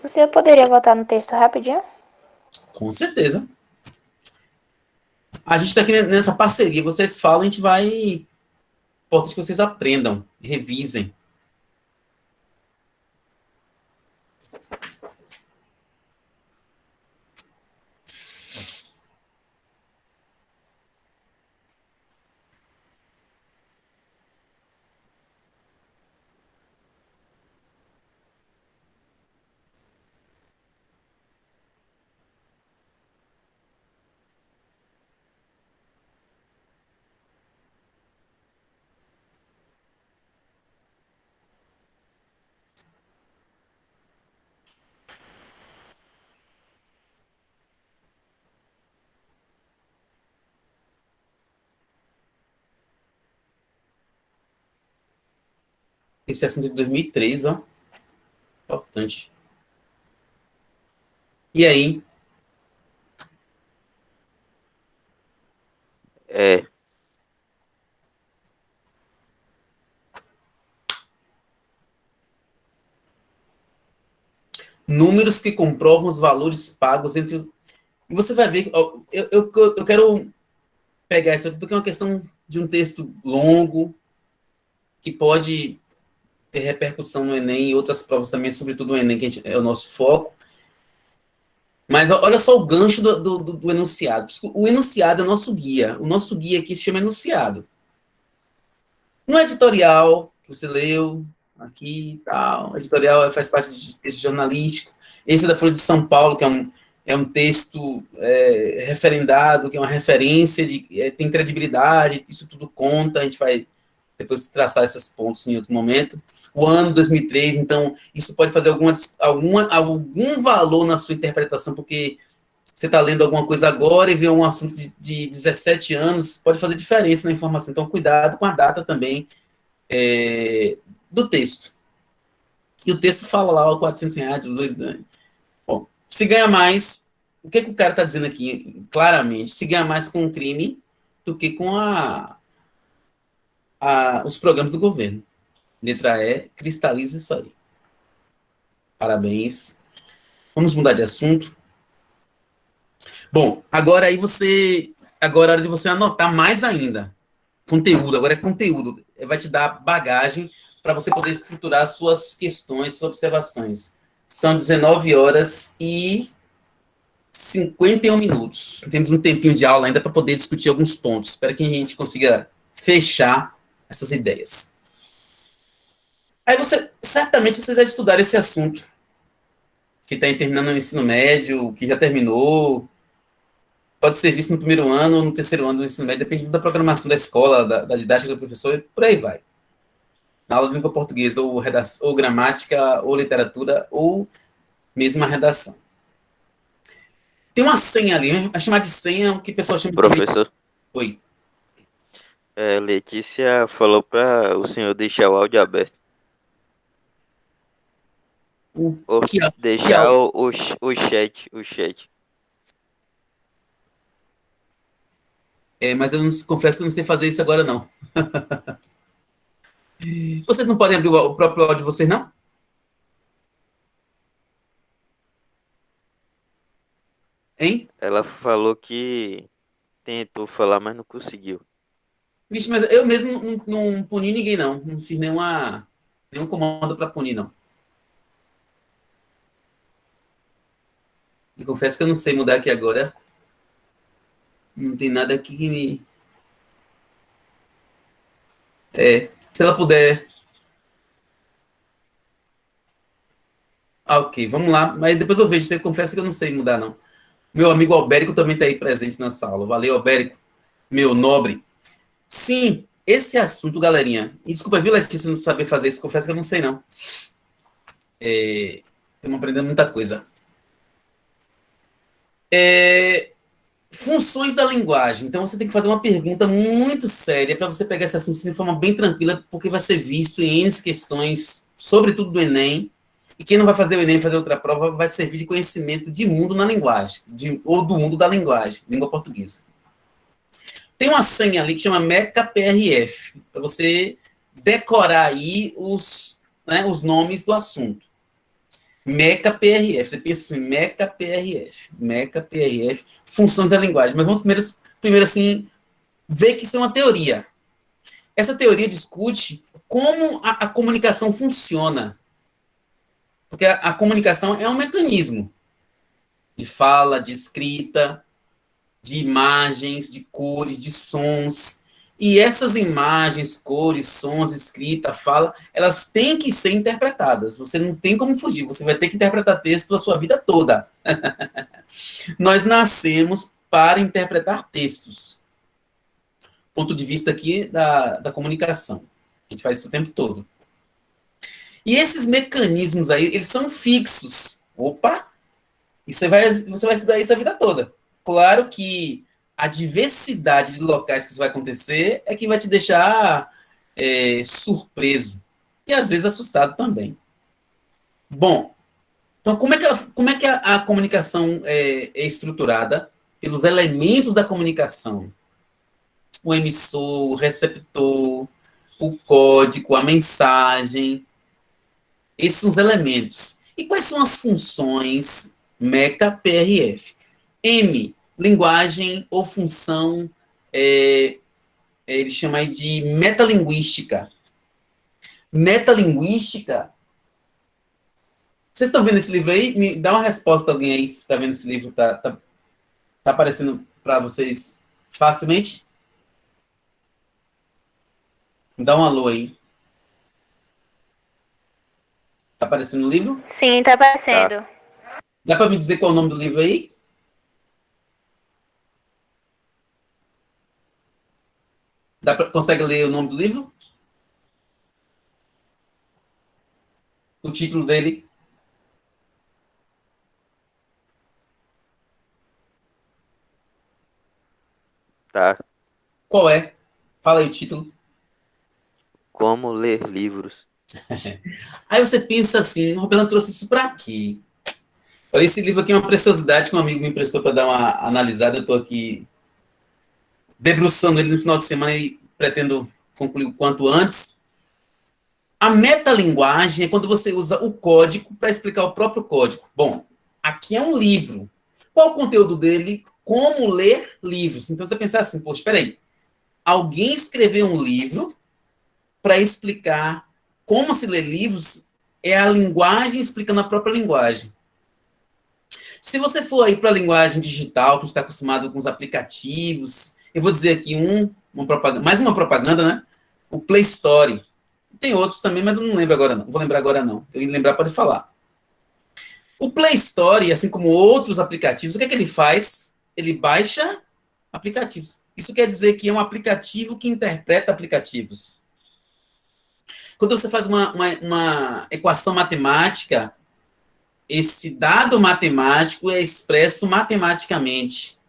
Você poderia voltar no texto rapidinho? Com certeza. A gente está aqui nessa parceria, vocês falam, a gente vai... Importante que vocês aprendam, revisem. Esse assunto é de 2003, ó. Importante. E aí? É, Números que comprovam os valores pagos entre os... E você vai ver... Ó, eu quero pegar isso aqui porque é uma questão de um texto longo que pode ter repercussão no Enem e outras provas também, sobretudo no Enem, que é o nosso foco. Mas olha só o gancho do enunciado. O enunciado é o nosso guia. O nosso guia aqui se chama enunciado. No editorial que você leu aqui e tal, o editorial faz parte de texto jornalístico. Esse é da Folha de São Paulo, que é um texto referendado, que é uma referência, tem credibilidade, isso tudo conta, a gente vai depois traçar esses pontos em outro momento. O ano 2003, então, isso pode fazer algum valor na sua interpretação, porque você está lendo alguma coisa agora e vê um assunto de 17 anos, pode fazer diferença na informação. Então, cuidado com a data também do texto. E o texto fala lá, ó, R$ 400, Bom, se ganha mais, o que o cara está dizendo aqui, claramente? Se ganha mais com o crime do que com os programas do governo. Letra E, cristaliza isso aí. Parabéns. Vamos mudar de assunto. Bom, agora aí agora é hora de você anotar mais ainda. Conteúdo, agora é conteúdo. Vai te dar bagagem para você poder estruturar suas questões, suas observações. São 19 horas e 51 minutos. Temos um tempinho de aula ainda para poder discutir alguns pontos. Espero que a gente consiga fechar essas ideias. Aí certamente vocês já estudaram esse assunto, que está terminando o ensino médio, que já terminou, pode ser visto no primeiro ano ou no terceiro ano do ensino médio, dependendo da programação da escola, da didática do professor, e por aí vai. Na aula de língua portuguesa, ou gramática, ou literatura, ou mesmo a redação. Tem uma senha ali, né? A chamar de senha, o que o pessoal chama de... professor, Oi. Letícia falou para o senhor deixar o áudio aberto. Ou deixar o chat. Mas eu confesso que eu não sei fazer isso agora, não. Vocês não podem abrir o próprio áudio de vocês, não? Hein? Ela falou que tentou falar, mas não conseguiu. Vixe, mas eu mesmo não puni ninguém, não. Não fiz nenhum comando para punir, não. E confesso que eu não sei mudar aqui agora. Não tem nada aqui que me... Se ela puder... Ok, vamos lá. Mas depois eu vejo. Você confessa que eu não sei mudar, não. Meu amigo Albérico também está aí presente nessa aula. Valeu, Albérico. Meu nobre. Sim, esse assunto, galerinha. E desculpa, viu, Letícia, não saber fazer isso. Confesso que eu não sei, não. Estamos aprendendo muita coisa. Funções da linguagem. Então, você tem que fazer uma pergunta muito séria para você pegar esse assunto de forma bem tranquila, porque vai ser visto em N questões, sobretudo do Enem. E quem não vai fazer o Enem, fazer outra prova, vai servir de conhecimento de mundo na linguagem, ou do mundo da linguagem, língua portuguesa. Tem uma senha ali que chama MECA-PRF, para você decorar aí os nomes do assunto. MECA-PRF, você pensa assim, MECA-PRF, funções da linguagem. Mas vamos primeiro assim, ver que isso é uma teoria. Essa teoria discute como a comunicação funciona. Porque a comunicação é um mecanismo de fala, de escrita, de imagens, de cores, de sons. E essas imagens, cores, sons, escrita, fala, elas têm que ser interpretadas. Você não tem como fugir, você vai ter que interpretar texto a sua vida toda. Nós nascemos para interpretar textos. Ponto de vista aqui da comunicação. A gente faz isso o tempo todo. E esses mecanismos aí, eles são fixos. Opa! Você vai estudar isso a vida toda. Claro que a diversidade de locais que isso vai acontecer é que vai te deixar surpreso. e às vezes assustado também. Bom, então como é que a comunicação é estruturada? Pelos elementos da comunicação. O emissor, o receptor, o código, a mensagem. Esses são os elementos. E quais são as funções MECA PRF? M, linguagem ou função, ele chama aí de metalinguística. Metalinguística. Vocês estão vendo esse livro aí? Me dá uma resposta, alguém aí, se está vendo esse livro. Tá aparecendo para vocês facilmente? Me dá um alô aí. Tá aparecendo o livro? Sim, tá aparecendo. Dá para me dizer qual é o nome do livro aí? Consegue ler o nome do livro? O título dele? Tá. Qual é? Fala aí o título. Como ler livros. Aí você pensa assim, o Roberto trouxe isso para quê? Olha, esse livro aqui é uma preciosidade que um amigo me emprestou para dar uma analisada. Eu estou aqui debruçando ele no final de semana e pretendo concluir o quanto antes. A metalinguagem é quando você usa o código para explicar o próprio código. Bom, aqui é um livro. Qual o conteúdo dele? Como ler livros. Então você pensa assim, poxa, espera aí. Alguém escreveu um livro para explicar como se lê livros, é a linguagem explicando a própria linguagem. Se você for aí para a linguagem digital, que está acostumado com os aplicativos, eu vou dizer aqui mais uma propaganda, né? O Play Store. Tem outros também, mas eu não lembro agora não. Não vou lembrar agora não. Eu lembrar pode falar. O Play Store, assim como outros aplicativos, o que é que ele faz? Ele baixa aplicativos. Isso quer dizer que é um aplicativo que interpreta aplicativos. Quando você faz uma equação matemática, esse dado matemático é expresso matematicamente.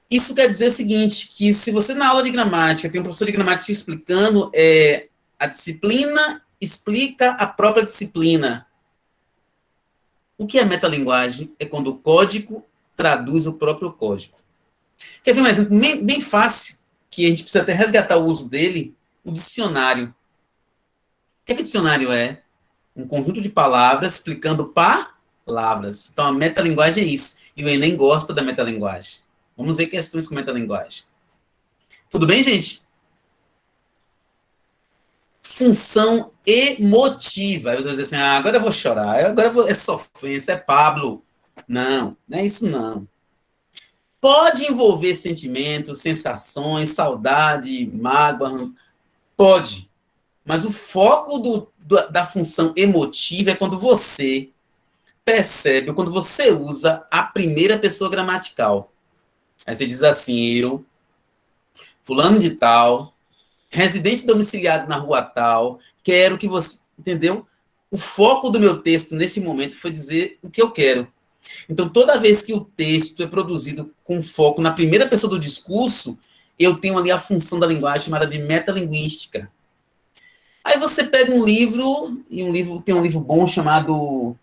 Isso quer dizer o seguinte, que se você na aula de gramática tem um professor de gramática explicando, a disciplina explica a própria disciplina. O que é metalinguagem? É quando o código traduz o próprio código. Quer ver um exemplo bem fácil, que a gente precisa até resgatar o uso dele? O dicionário. O que o dicionário é? Um conjunto de palavras explicando palavras. Então, a metalinguagem é isso. E o Enem gosta da metalinguagem. Vamos ver questões com metalinguagem. Tudo bem, gente? Função emotiva. Aí você vai dizer assim, agora eu vou chorar, é sofrência, é Pablo. Não, não é isso não. Pode envolver sentimentos, sensações, saudade, mágoa, pode. Mas o foco da função emotiva é quando você percebe, quando você usa a primeira pessoa gramatical. Aí você diz assim, eu, fulano de tal, residente domiciliado na rua tal, quero que você, entendeu? O foco do meu texto nesse momento foi dizer o que eu quero. Então, toda vez que o texto é produzido com foco na primeira pessoa do discurso, eu tenho ali a função da linguagem chamada de metalinguística. Aí você pega um livro, e tem um livro bom chamado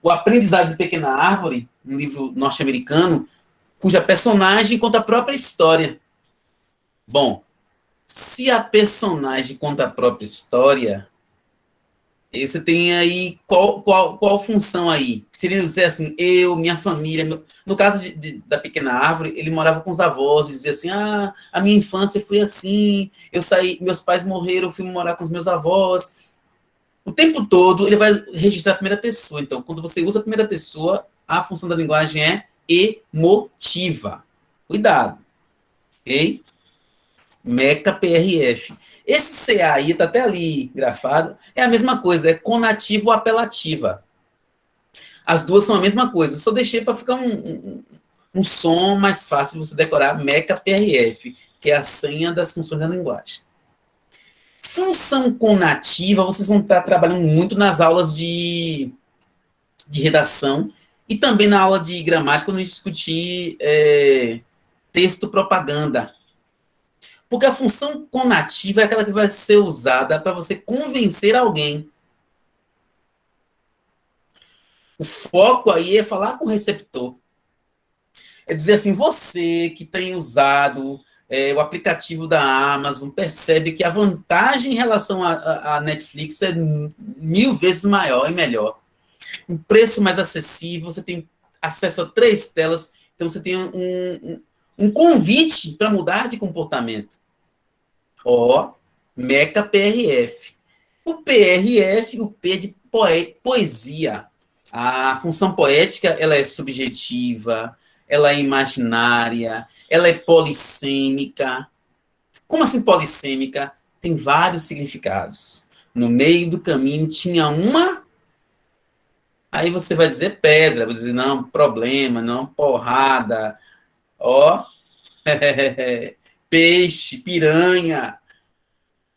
O Aprendizado de Pequena Árvore, um livro norte-americano, cuja personagem conta a própria história. Bom, se a personagem conta a própria história, você tem aí qual função aí? Seria dizer assim, eu, minha família. No caso da Pequena Árvore, ele morava com os avós, dizia assim, a minha infância foi assim, eu saí, meus pais morreram, eu fui morar com os meus avós. O tempo todo ele vai registrar a primeira pessoa. Então, quando você usa a primeira pessoa, a função da linguagem é emotiva. Cuidado. Ok? MECA PRF. Esse CA aí, está até ali grafado, é a mesma coisa, é conativa ou apelativa. As duas são a mesma coisa, só deixei para ficar um som mais fácil de você decorar, MECA PRF, que é a senha das funções da linguagem. Função conativa, vocês vão estar trabalhando muito nas aulas de redação e também na aula de gramática, quando a gente discutir texto propaganda. Porque a função conativa é aquela que vai ser usada para você convencer alguém. O foco aí é falar com o receptor. É dizer assim, você que tem usado o aplicativo da Amazon, percebe que a vantagem em relação à Netflix é 1000 vezes maior e melhor. Um preço mais acessível, você tem acesso a 3 telas, então você tem um convite para mudar de comportamento. Ó, Meca PRF. O PRF, o P é de poesia. A função poética, ela é subjetiva, ela é imaginária, ela é polissêmica. Como assim polissêmica? Tem vários significados. No meio do caminho tinha uma, aí você vai dizer pedra, vai dizer não, problema, não, porrada, ó, peixe, piranha.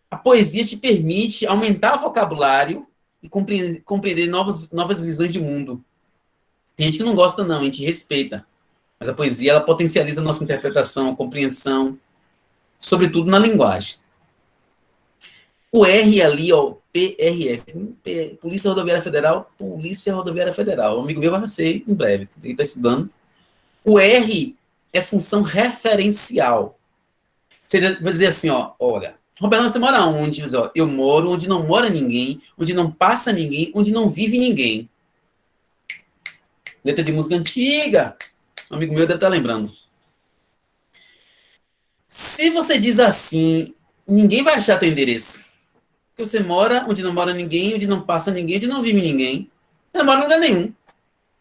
A poesia te permite aumentar o vocabulário e compreender novas visões de mundo. Tem gente que não gosta, não, a gente respeita. Mas a poesia, ela potencializa a nossa interpretação, a compreensão, sobretudo na linguagem. O R ali, ó, PRF, Polícia Rodoviária Federal, Polícia Rodoviária Federal. Um amigo meu vai ser em breve, ele está estudando. O R é função referencial. Você vai dizer assim, ó, olha, Roberto, você mora onde? Eu moro onde não mora ninguém, onde não passa ninguém, onde não vive ninguém. Letra de música antiga. Um amigo meu deve estar lembrando. Se você diz assim, ninguém vai achar teu endereço. Porque você mora onde não mora ninguém, onde não passa ninguém, onde não vive ninguém. Você não mora em lugar nenhum.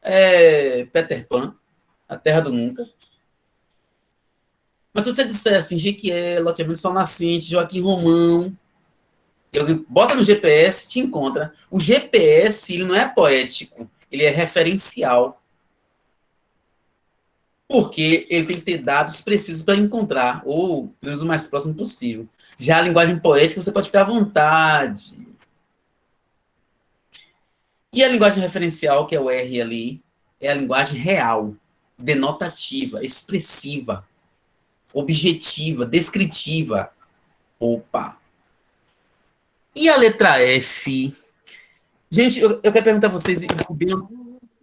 É Peter Pan, a terra do nunca. Mas se você disser assim, Jequié, loteamento Sol Nascente, Joaquim Romão, bota no GPS, te encontra. O GPS, ele não é poético, ele é referencial. Porque ele tem que ter dados precisos para encontrar, ou pelo menos o mais próximo possível. Já a linguagem poética, você pode ficar à vontade. E a linguagem referencial, que é o R ali, é a linguagem real, denotativa, expressiva, objetiva, descritiva. Opa! E a letra F? Gente, eu quero perguntar a vocês,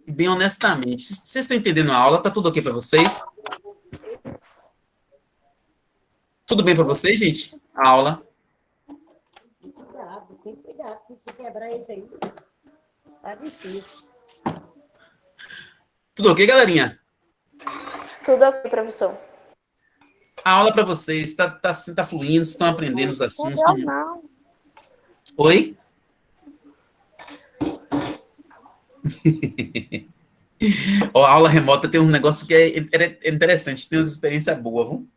bem honestamente, vocês estão entendendo a aula? Tá tudo ok para vocês? Tudo bem para vocês, gente? A aula? Tem cuidado, porque se quebrar isso aí, tá difícil. Tudo ok, galerinha? Tudo ok, professor. A aula para vocês tá fluindo, vocês estão aprendendo os assuntos. Não. Oi? Ó, a aula remota tem um negócio que é interessante, tem uma experiência boa, viu?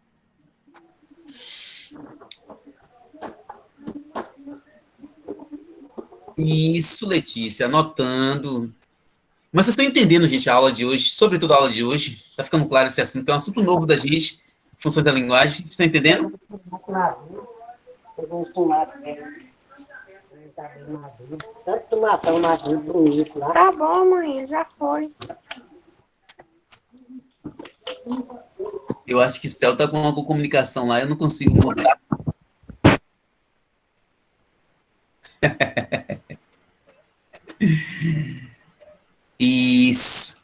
Isso, Letícia, anotando. Mas vocês estão entendendo, gente, a aula de hoje, sobretudo a aula de hoje, tá ficando claro esse assunto, que é um assunto novo da gente, funções da linguagem, vocês estão entendendo? Pegou uns tomates, tá bem maduro. Tanto tomatão maduro, bonito lá. Tá bom, mãe, já foi. Eu acho que o Céu tá com uma comunicação lá, eu não consigo mudar. Isso.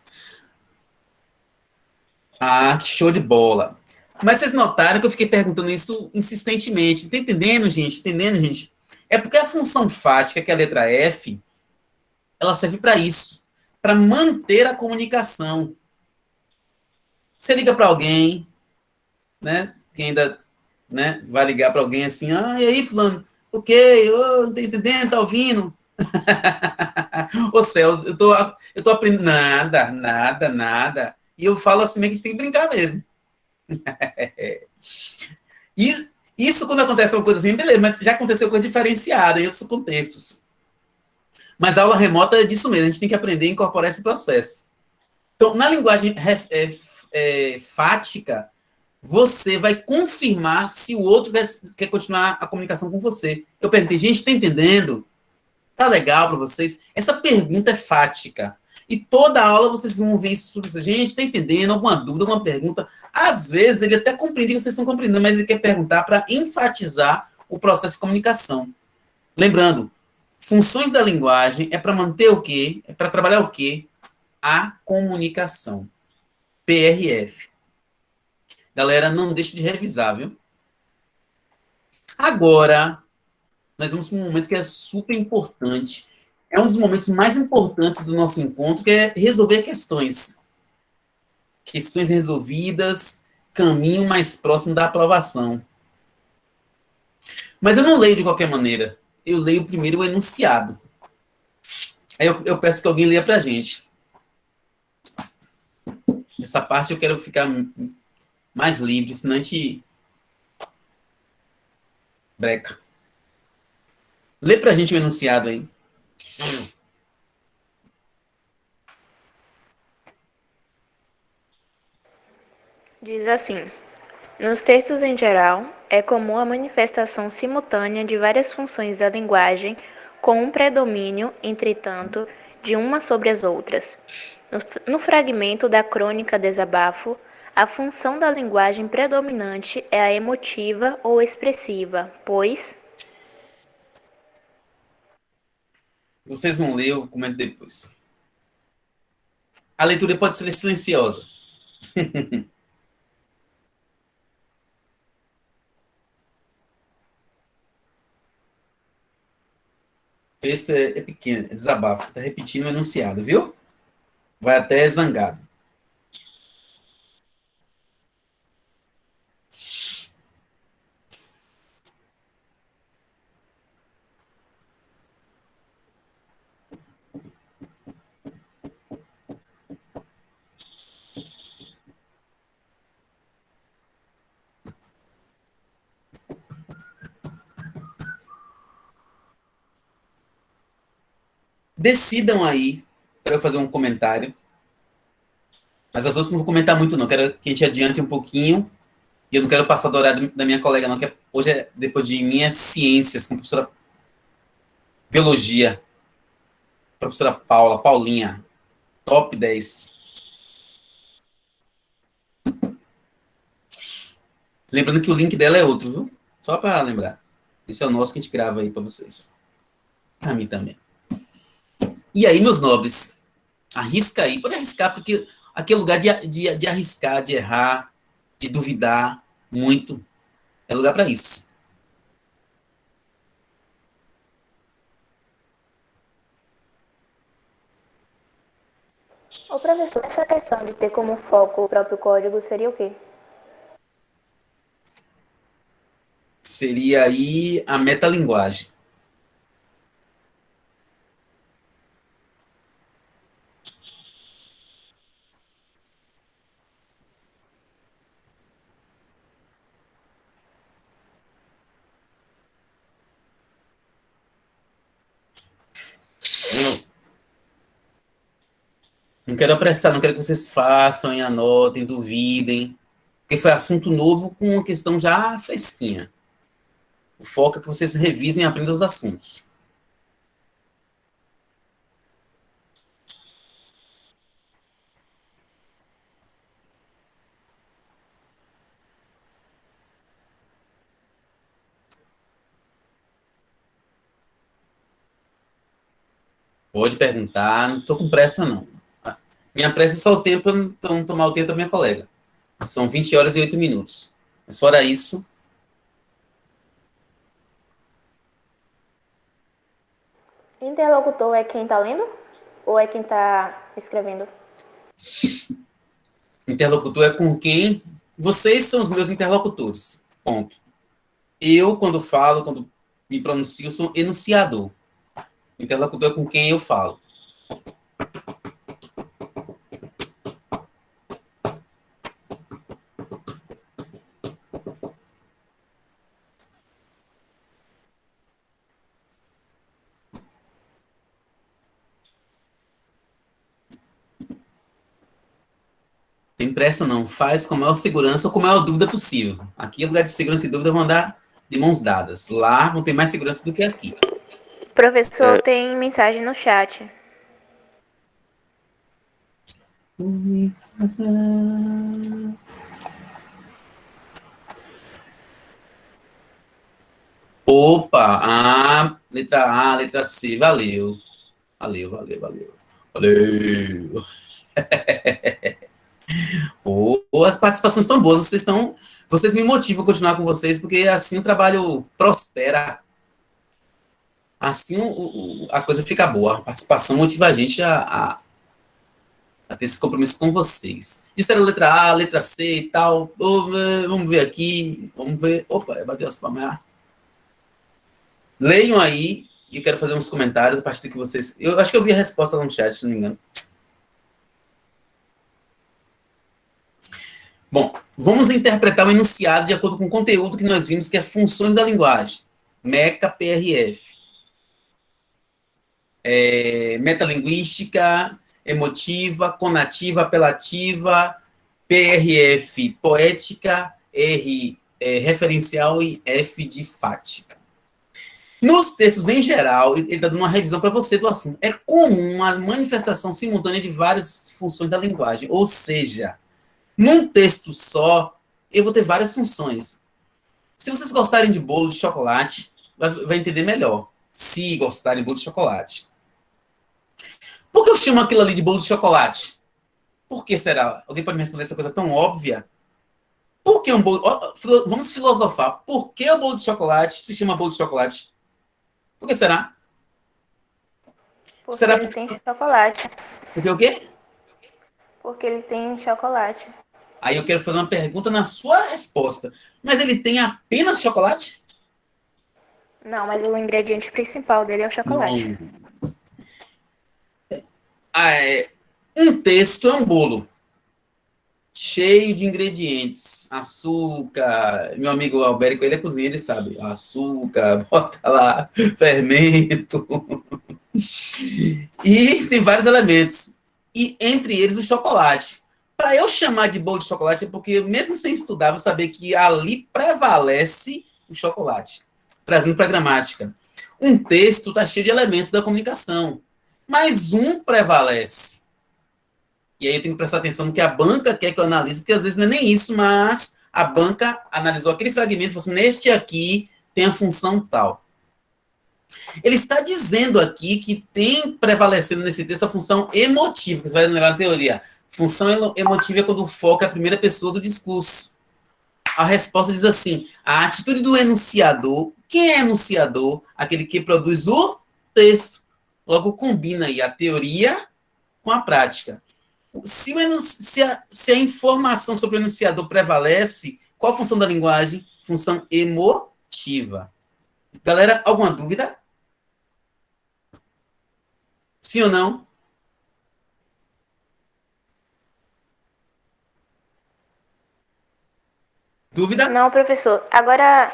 Ah, que show de bola. Mas vocês notaram que eu fiquei perguntando isso insistentemente. Tá entendendo, gente? Entendendo, gente? É porque a função fática, que é a letra F, ela serve para isso, para manter a comunicação. Você liga para alguém, né? Quem ainda, né, vai ligar para alguém assim, ah, e aí, fulano? O quê? Não tô entendendo, tá ouvindo? Ô, Céu, eu tô aprendendo. Nada. E eu falo assim, meio que a gente tem que brincar mesmo. E isso, quando acontece uma coisa assim, beleza, mas já aconteceu coisa diferenciada em outros contextos. Mas a aula remota é disso mesmo, a gente tem que aprender a incorporar esse processo. Então, na linguagem fática, você vai confirmar se o outro quer continuar a comunicação com você. Eu perguntei, gente, está entendendo? Tá legal para vocês? Essa pergunta é fática. E toda aula vocês vão ver isso tudo. Gente, está entendendo? Alguma dúvida, alguma pergunta? Às vezes ele até compreende que vocês estão compreendendo, mas ele quer perguntar para enfatizar o processo de comunicação. Lembrando, funções da linguagem é para manter o quê? É para trabalhar o quê? A comunicação. PRF. Galera, não deixe de revisar, viu? Agora, nós vamos para um momento que é super importante. É um dos momentos mais importantes do nosso encontro, que é resolver questões. Questões resolvidas, caminho mais próximo da aprovação. Mas eu não leio de qualquer maneira. Eu leio primeiro o enunciado. Aí eu peço que alguém leia para a gente. Essa parte eu quero ficar mais livre, senão a gente breca. Lê para a gente o enunciado aí. Diz assim: nos textos em geral, é comum a manifestação simultânea de várias funções da linguagem, com um predomínio, entretanto, de uma sobre as outras. No fragmento da crônica Desabafo, a função da linguagem predominante é a emotiva ou expressiva, pois Vocês vão ler, eu comento depois. A leitura pode ser silenciosa. O texto é pequeno, é desabafo. Está repetindo o enunciado, viu? Vai até zangado. Decidam aí para eu fazer um comentário. Mas as outras não vou comentar muito, não. Quero que a gente adiante um pouquinho. E eu não quero passar do horário da minha colega, não, que hoje, depois de mim, é ciências, com a professora biologia. Professora Paulinha. Top 10. Lembrando que o link dela é outro, viu? Só para lembrar. Esse é o nosso que a gente grava aí para vocês. Para mim também. E aí, meus nobres, arrisca aí. Pode arriscar, porque aqui é lugar de arriscar, de errar, de duvidar muito. É lugar para isso. Ô professor, essa questão de ter como foco o próprio código seria o quê? Seria aí a metalinguagem. Não quero apressar, não quero que vocês façam e anotem, duvidem, porque foi assunto novo com uma questão já fresquinha. O foco é que vocês revisem e aprendam os assuntos. Pode perguntar, não estou com pressa, não. Minha pressa é só o tempo para não tomar o tempo da minha colega. São 20 horas e 8 minutos. Mas fora isso... Interlocutor é quem está lendo? Ou é quem está escrevendo? Interlocutor é com quem... Vocês são os meus interlocutores. Ponto. Eu, quando falo, quando me pronuncio, sou enunciador. Interlocutor é com quem eu falo. Tem pressa não, faz com a maior segurança ou com a maior dúvida possível. Aqui é lugar de segurança e dúvida, vão andar de mãos dadas. Lá vão ter mais segurança do que aqui. Professor, tem mensagem no chat. Opa, A, letra C, valeu. Valeu, valeu, valeu. Valeu. As participações estão boas, vocês me motivam a continuar com vocês, porque assim o trabalho prospera. Assim a coisa fica boa. A participação motiva a gente a ter esse compromisso com vocês. Disseram letra A, letra C e tal. Vamos ver aqui. Vamos ver. Opa, bateu as palmas. Leiam aí, e eu quero fazer uns comentários a partir do que vocês. Eu acho que eu vi a resposta lá no chat, se não me engano. Bom, vamos interpretar o enunciado de acordo com o conteúdo que nós vimos, que é funções da linguagem. MECA, PRF. Metalinguística, emotiva, conativa, apelativa, PRF, poética, R, referencial e F de fática. Nos textos em geral, ele está dando uma revisão para você do assunto. É comum a manifestação simultânea de várias funções da linguagem, ou seja, num texto só, eu vou ter várias funções. Se vocês gostarem de bolo de chocolate, vai entender melhor. Se gostarem de bolo de chocolate. Por que eu chamo aquilo ali de bolo de chocolate? Por que será? Alguém pode me responder essa coisa tão óbvia? Por que um bolo... Vamos filosofar. Por que o bolo de chocolate se chama bolo de chocolate? Por que será? Porque ele tem chocolate. Porque o quê? Porque ele tem chocolate. Aí eu quero fazer uma pergunta na sua resposta. Mas ele tem apenas chocolate? Não, mas o ingrediente principal dele é o chocolate. Um texto é um bolo. Cheio de ingredientes. Açúcar. Meu amigo Albérico, ele é cozinheiro, ele sabe. Açúcar, bota lá, fermento. E tem vários elementos. E entre eles o chocolate. Para eu chamar de bolo de chocolate é porque, mesmo sem estudar, vou saber que ali prevalece o chocolate. Trazendo para a gramática. Um texto está cheio de elementos da comunicação, mas um prevalece. E aí eu tenho que prestar atenção no que a banca quer que eu analise, porque às vezes não é nem isso, mas a banca analisou aquele fragmento e falou assim, neste aqui tem a função tal. Ele está dizendo aqui que tem prevalecendo nesse texto a função emotiva, que você vai lembrar na teoria. Função emotiva é quando o foco é a primeira pessoa do discurso. A resposta diz assim, a atitude do enunciador, quem é enunciador? Aquele que produz o texto. Logo combina aí a teoria com a prática. Se a informação sobre o enunciador prevalece, qual a função da linguagem? Função emotiva. Galera, alguma dúvida? Sim ou não? Dúvida? Não, professor. Agora,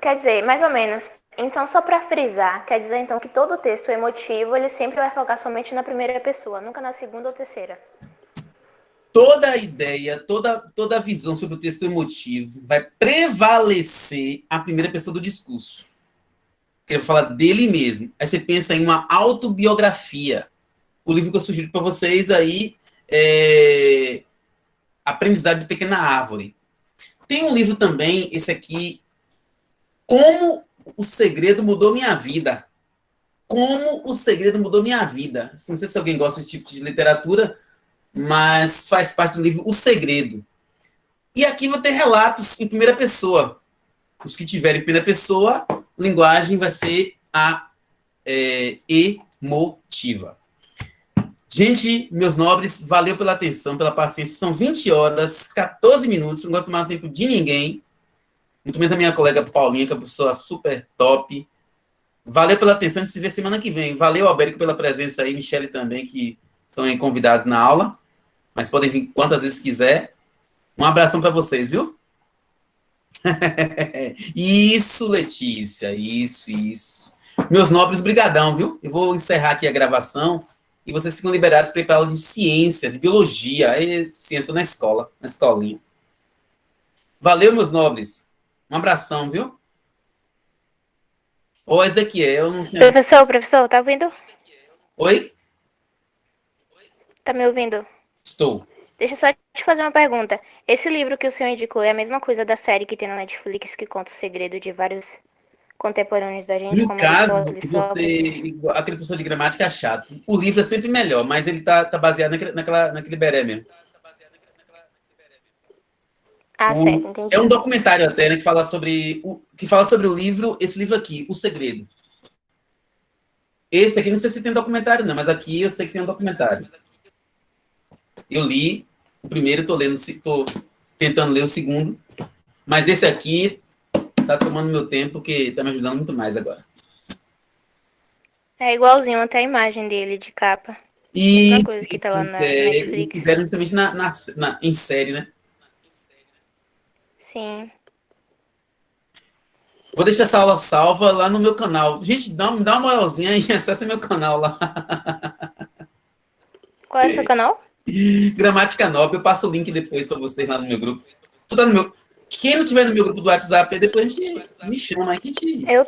quer dizer, mais ou menos. Então, só para frisar, quer dizer então que todo texto emotivo, ele sempre vai focar somente na primeira pessoa, nunca na segunda ou terceira. Toda a ideia, toda a visão sobre o texto emotivo vai prevalecer a primeira pessoa do discurso. Eu vou falar dele mesmo. Aí você pensa em uma autobiografia. O livro que eu sugiro para vocês aí é Aprendizado de Pequena Árvore. Tem um livro também, esse aqui, Como o Segredo Mudou Minha Vida. Como o Segredo Mudou Minha Vida. Não sei se alguém gosta desse tipo de literatura, mas faz parte do livro O Segredo. E aqui vou ter relatos em primeira pessoa. Os que tiverem em primeira pessoa, linguagem vai ser a emotiva. Gente, meus nobres, valeu pela atenção, pela paciência. São 20 horas, 14 minutos, não vou tomar tempo de ninguém. Muito menos da minha colega Paulinha, que é uma pessoa super top. Valeu pela atenção, a gente se vê semana que vem. Valeu, Albérico, pela presença aí, Michele também, que estão aí convidados na aula. Mas podem vir quantas vezes quiser. Um abração para vocês, viu? Isso, Letícia, isso. Meus nobres, brigadão, viu? Eu vou encerrar aqui a gravação e vocês ficam liberados para ir para a aula de ciências, de biologia. Aí, ciência, estou na escola, na escolinha. Valeu, meus nobres. Um abração, viu? Ô, Ezequiel, não tinha... Professor, tá ouvindo? Oi? Tá me ouvindo? Estou. Deixa eu só te fazer uma pergunta. Esse livro que o senhor indicou é a mesma coisa da série que tem na Netflix que conta o segredo de vários contemporâneos da gente, No como caso, Aristóteles, Sócrates? aquele professor de gramática é chato. O livro é sempre melhor, mas ele tá baseado naquele beré mesmo. Ah, certo, entendi. É um documentário até, né, que fala sobre o livro, esse livro aqui, O Segredo. Esse aqui, não sei se tem documentário não, mas aqui eu sei que tem um documentário. Eu li o primeiro, tô tentando ler o segundo, mas esse aqui tá tomando meu tempo, porque tá me ajudando muito mais agora. É igualzinho até a imagem dele de capa. Mesma Isso, coisa que tá isso, lá isso. na Eles Netflix. fizeram justamente em série, né? Sim. Vou deixar essa aula salva lá no meu canal. Gente, me dá uma moralzinha e acessa meu canal lá. Qual é o seu canal? Gramática Nova, eu passo o link depois para vocês lá no meu grupo. Tu tá no meu... Quem não tiver no meu grupo do WhatsApp, depois a gente me chama, aí que a gente... Eu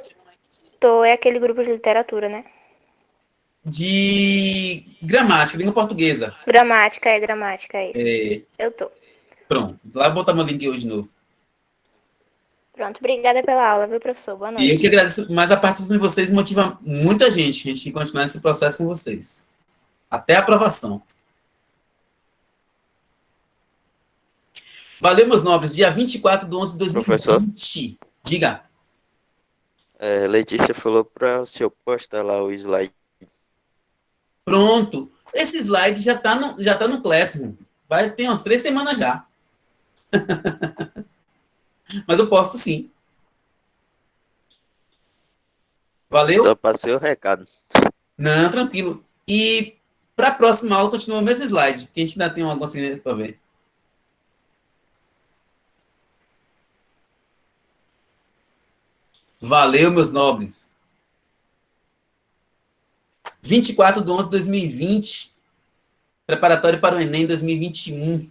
tô, é aquele grupo de literatura, né? De gramática, língua portuguesa. Gramática, é isso. É, Eu tô. pronto, lá vou botar meu link hoje de novo. Pronto, obrigada pela aula, viu, professor? Boa E eu que noite. agradeço, mas a participação de vocês motiva muita gente, a gente continuar esse processo com vocês. Até a aprovação. Valeu, meus nobres. Dia 24/11/2020. Professor, Diga. Letícia falou para o senhor postar lá o slide. Pronto. Esse slide já tá no Classroom. Vai ter umas 3 semanas já. Mas eu posto sim. Só Valeu? passei o recado. Não, tranquilo. E para a próxima aula continua o mesmo slide, porque a gente ainda tem uma consciência para ver. Valeu, meus nobres. 24/11/2020. Preparatório para o Enem 2021.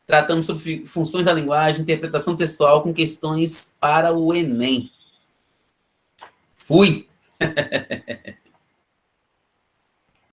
Tratamos sobre funções da linguagem, interpretação textual com questões para o Enem. Fui!